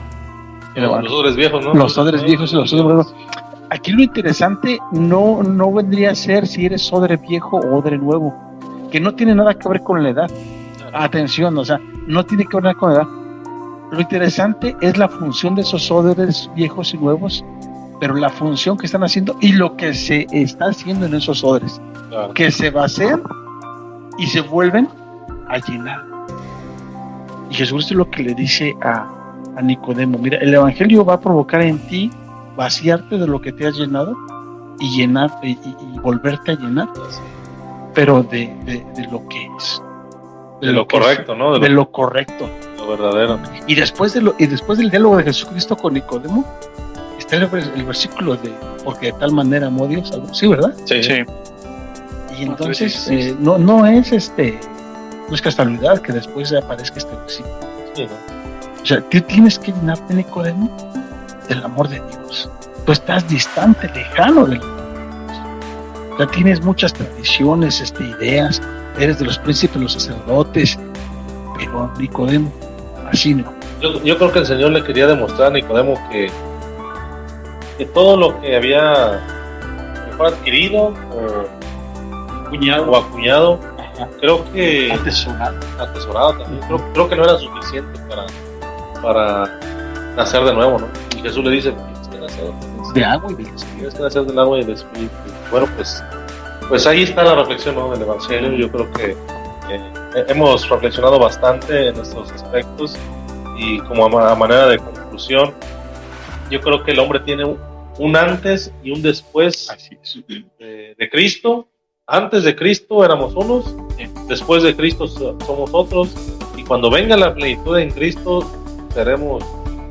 Los odres viejos, ¿no?
Los odres viejos y los odres nuevos. Aquí lo interesante no vendría a ser si eres odre viejo o odre nuevo, que no tiene nada que ver con la edad. Atención, o sea, no tiene que ver con la edad. Lo interesante es la función de esos odres viejos y nuevos, pero la función que están haciendo y lo que se está haciendo en esos odres, claro, que se vacían y se vuelven a llenar. Y Jesús es lo que le dice a Nicodemo: mira, el evangelio va a provocar en ti vaciarte de lo que te has llenado y llenar y volverte a llenar, pero de lo que es.
De lo correcto, ¿no?
De lo correcto.
Lo verdadero.
Y después del diálogo de Jesucristo con Nicodemo, está el versículo de: porque de tal manera amó Dios algo. Sí, ¿verdad?
Sí.
Y entonces no es casualidad que después aparezca este versículo.
Sí, ¿no?
O sea, tú tienes que llenarte, Nicodemo, del amor de Dios. Tú estás distante, lejano del amor de Dios. O sea, tienes muchas tradiciones, ideas. Eres de los príncipes, los sacerdotes, pero Nicodemo, así no.
Yo creo que el Señor le quería demostrar a Nicodemo que todo lo que fue adquirido o acuñado, creo que atesorado también, creo que no era suficiente para nacer de nuevo, ¿no? Y Jesús le dice: tienes que nacer
de agua y del Espíritu.
Tienes que nacer del agua y del Espíritu. Bueno, pues ahí está la reflexión, ¿no?, del Evangelio. Yo creo que hemos reflexionado bastante en estos aspectos, y como a manera de conclusión, yo creo que el hombre tiene un antes y un después de Cristo. Antes de Cristo éramos unos, después de Cristo somos otros, y cuando venga la plenitud en Cristo seremos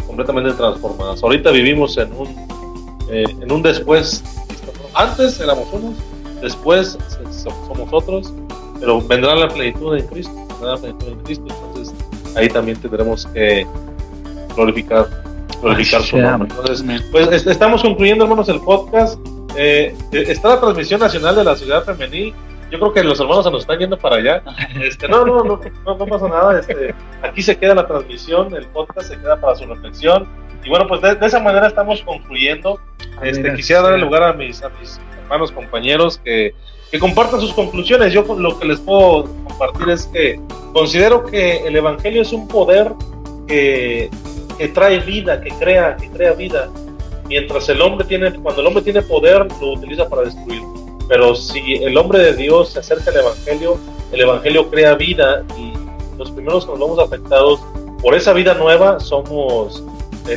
completamente transformados. Ahorita vivimos en un después. Antes éramos unos, después somos otros, pero vendrá la plenitud en Cristo, entonces ahí también tendremos que glorificar glorificar su nombre. Entonces, pues estamos concluyendo, hermanos, el podcast. Está la transmisión nacional de la Ciudad Femenil. Yo creo que los hermanos se nos están yendo para allá. No pasa nada. Aquí se queda la transmisión, el podcast se queda para su reflexión. Y bueno, pues de esa manera estamos concluyendo. Quisiera darle lugar a mis hermanos, compañeros, que compartan sus conclusiones. Yo lo que les puedo compartir es que considero que el Evangelio es un poder que trae vida, que crea vida. Mientras cuando el hombre tiene poder, lo utiliza para destruir. Pero si el hombre de Dios se acerca al Evangelio, el Evangelio crea vida, y los primeros que nos vamos afectados por esa vida nueva somos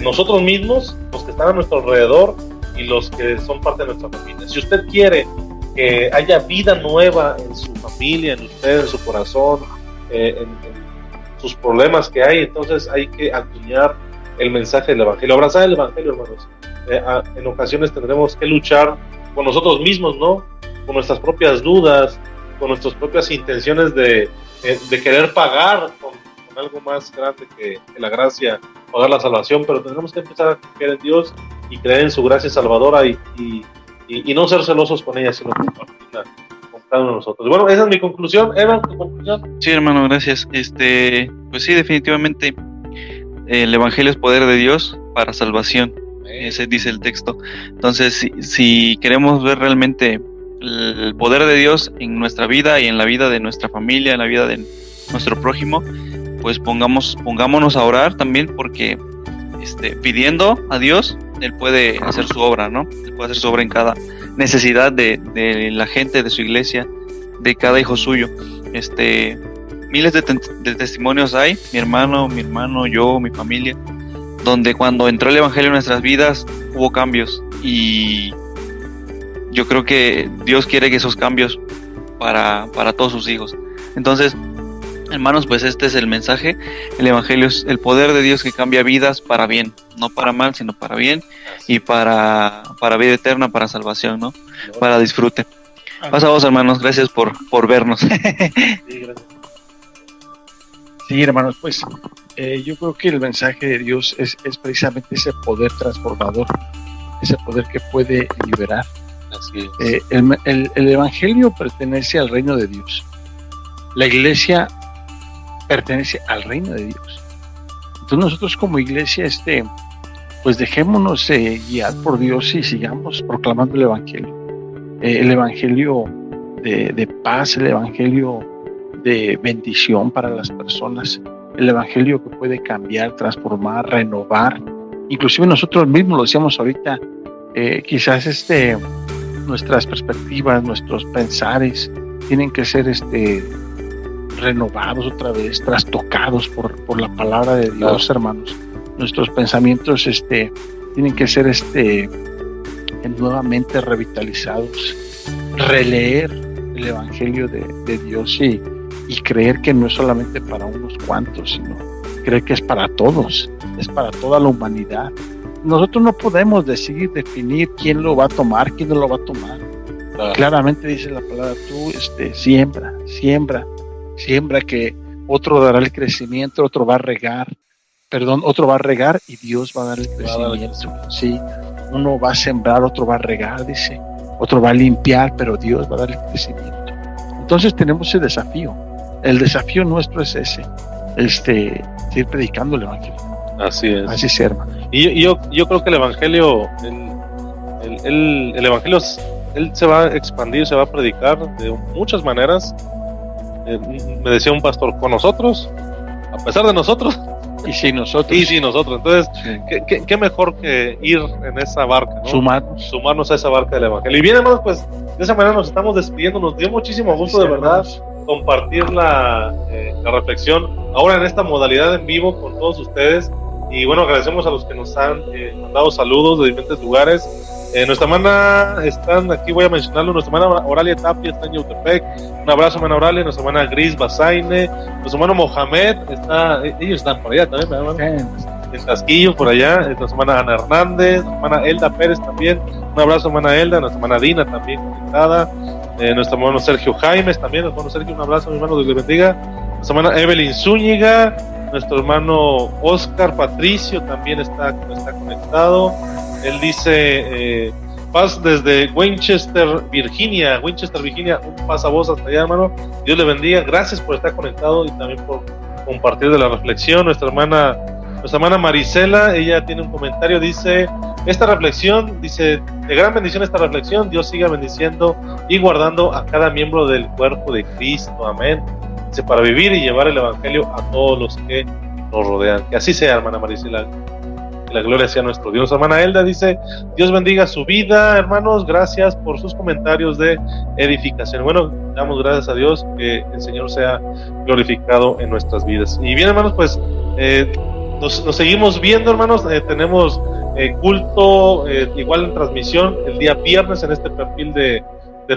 nosotros mismos, los que están a nuestro alrededor y los que son parte de nuestra familia. Si usted quiere que haya vida nueva en su familia, en usted, en su corazón, en sus problemas que hay, entonces hay que acuñar el mensaje del Evangelio, abrazar el Evangelio, hermanos. En ocasiones tendremos que luchar con nosotros mismos, ¿no? Con nuestras propias dudas, con nuestras propias intenciones de querer pagar con algo más grande que la gracia, pagar la salvación, pero tendremos que empezar a creer en Dios y creer en su gracia salvadora y no ser celosos con ella, sino compartirla con cada uno de nosotros. Bueno, esa es mi conclusión. Evan, ¿tu conclusión?
Sí, hermano, gracias. Pues sí, definitivamente el Evangelio es poder de Dios para salvación. Ese dice el texto. Entonces, si queremos ver realmente el poder de Dios en nuestra vida y en la vida de nuestra familia, en la vida de nuestro prójimo, pues pongámonos a orar también, porque pidiendo a Dios, Él puede hacer su obra, ¿no? Él puede hacer su obra en cada necesidad de la gente de su iglesia, de cada hijo suyo. Miles de testimonios hay, mi hermano, yo, mi familia, donde cuando entró el Evangelio en nuestras vidas hubo cambios, y yo creo que Dios quiere que esos cambios para todos sus hijos. Entonces, hermanos, pues este es el mensaje. El Evangelio es el poder de Dios que cambia vidas para bien, no para mal, sino para bien, y para vida eterna, para salvación, ¿no? Para disfrute. Pasa a vos, hermanos, gracias por vernos.
Sí, gracias.
Sí, hermanos, pues yo creo que el mensaje de Dios es precisamente ese poder transformador, ese poder que puede liberar.
Así es.
El Evangelio pertenece al reino de Dios. La iglesia pertenece al reino de Dios. Entonces nosotros como iglesia, pues dejémonos guiar por Dios y sigamos proclamando el Evangelio. El Evangelio de paz, el Evangelio de bendición para las personas, el Evangelio que puede cambiar, transformar, renovar. Inclusive nosotros mismos, lo decíamos ahorita, quizás nuestras perspectivas, nuestros pensares tienen que ser renovados otra vez, trastocados por la palabra de Dios, hermanos. Nuestros pensamientos tienen que ser nuevamente revitalizados, releer el Evangelio de Dios y creer que no es solamente para unos cuantos, sino creer que es para todos, es para toda la humanidad. Nosotros no podemos definir quién lo va a tomar, quién no lo va a tomar. Claramente dice la palabra, tú siembra, que otro dará el crecimiento, otro va a regar y Dios va a dar el crecimiento. Sí, uno va a sembrar, otro va a regar, dice, otro va a limpiar, pero Dios va a dar el crecimiento. Entonces tenemos ese desafío. El desafío nuestro es ese, seguir predicando el Evangelio.
Así es.
Así es, hermano.
Y yo creo que el Evangelio, el Evangelio, él se va a expandir, se va a predicar de muchas maneras. Me decía un pastor, con nosotros, a pesar de nosotros.
Y sin nosotros.
Entonces, sí. ¿Qué mejor que ir en esa barca, ¿no? Sumarnos a esa barca del Evangelio. Y bien, hermanos, pues de esa manera nos estamos despidiendo. Nos dio muchísimo gusto, sí, de verdad, compartir la reflexión ahora en esta modalidad en vivo con todos ustedes. Y bueno, agradecemos a los que nos han mandado saludos de diferentes lugares. Nuestra hermana están aquí, voy a mencionarlo, nuestra hermana Oralia Tapia está en Yautepec, un abrazo, hermana Oralia. Nuestra hermana Gris Basaine, nuestro hermano Mohamed ellos están por allá también, ¿verdad? En Tasquillo, por allá. Nuestra hermana Ana Hernández, nuestra hermana Elda Pérez también, un abrazo, hermana Elda. Nuestra hermana Dina también conectada, nuestro hermano Sergio Jaimes también, nuestro hermano Sergio, un abrazo, mi hermano, Dios le bendiga. Nuestra hermana Evelyn Zúñiga, Nuestro hermano Oscar Patricio también está conectado. Él dice, paz desde Winchester, Virginia, un paz a vos hasta allá, hermano. Dios le bendiga, gracias por estar conectado y también por compartir de la reflexión. Nuestra hermana Marisela, ella tiene un comentario, dice, esta reflexión, dice, de gran bendición esta reflexión, Dios siga bendiciendo y guardando a cada miembro del cuerpo de Cristo, amén. Dice, para vivir y llevar el evangelio a todos los que nos rodean. Que así sea, hermana Marisela, que la gloria sea nuestro Dios. Hermana Elda dice, Dios bendiga su vida, hermanos, gracias por sus comentarios de edificación. Bueno, damos gracias a Dios, que el Señor sea glorificado en nuestras vidas. Y bien, hermanos, pues nos seguimos viendo, hermanos. Tenemos culto igual en transmisión el día viernes en este perfil de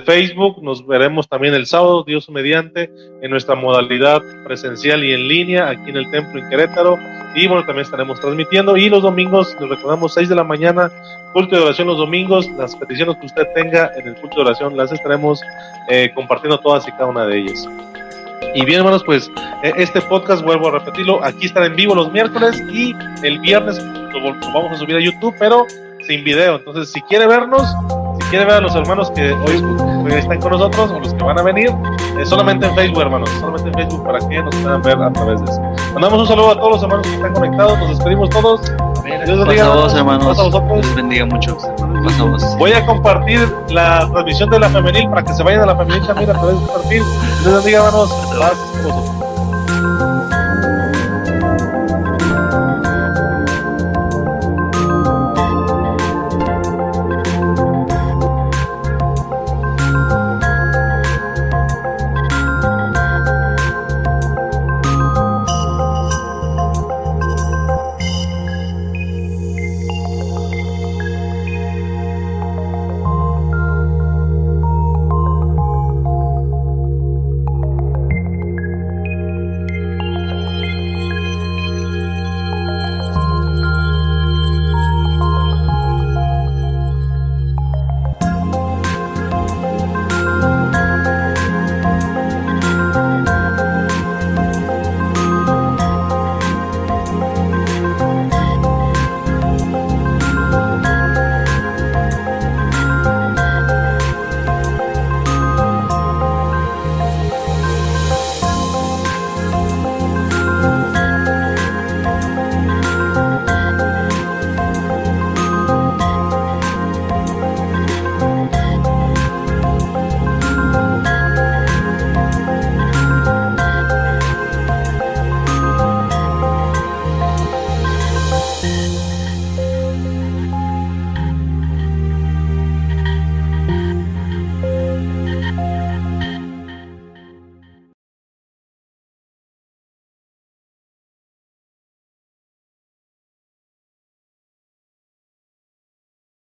Facebook. Nos veremos también el sábado, Dios mediante, en nuestra modalidad presencial y en línea aquí en el templo en Querétaro. Y bueno, también estaremos transmitiendo. Y los domingos, les recordamos, 6 de la mañana, culto de oración los domingos. Las peticiones que usted tenga en el culto de oración las estaremos compartiendo todas y cada una de ellas. Y bien, hermanos, pues este podcast, vuelvo a repetirlo, aquí estará en vivo los miércoles y el viernes lo vamos a subir a YouTube, pero sin video. Entonces, si quiere vernos, si quiere ver a los hermanos que hoy están con nosotros o los que van a venir, solamente en Facebook, hermanos, solamente en Facebook para que nos puedan ver a través de eso. Mandamos un saludo a todos los hermanos que están conectados, nos despedimos todos.
Dios bendiga a vos, hermanos. Pasa a vosotros. Dios bendiga mucho. Pasa a vos.
Voy a compartir la transmisión de la femenil para que se vayan a la femenil también a través de su perfil. Dios bendiga, hermanos. Paz a vosotros.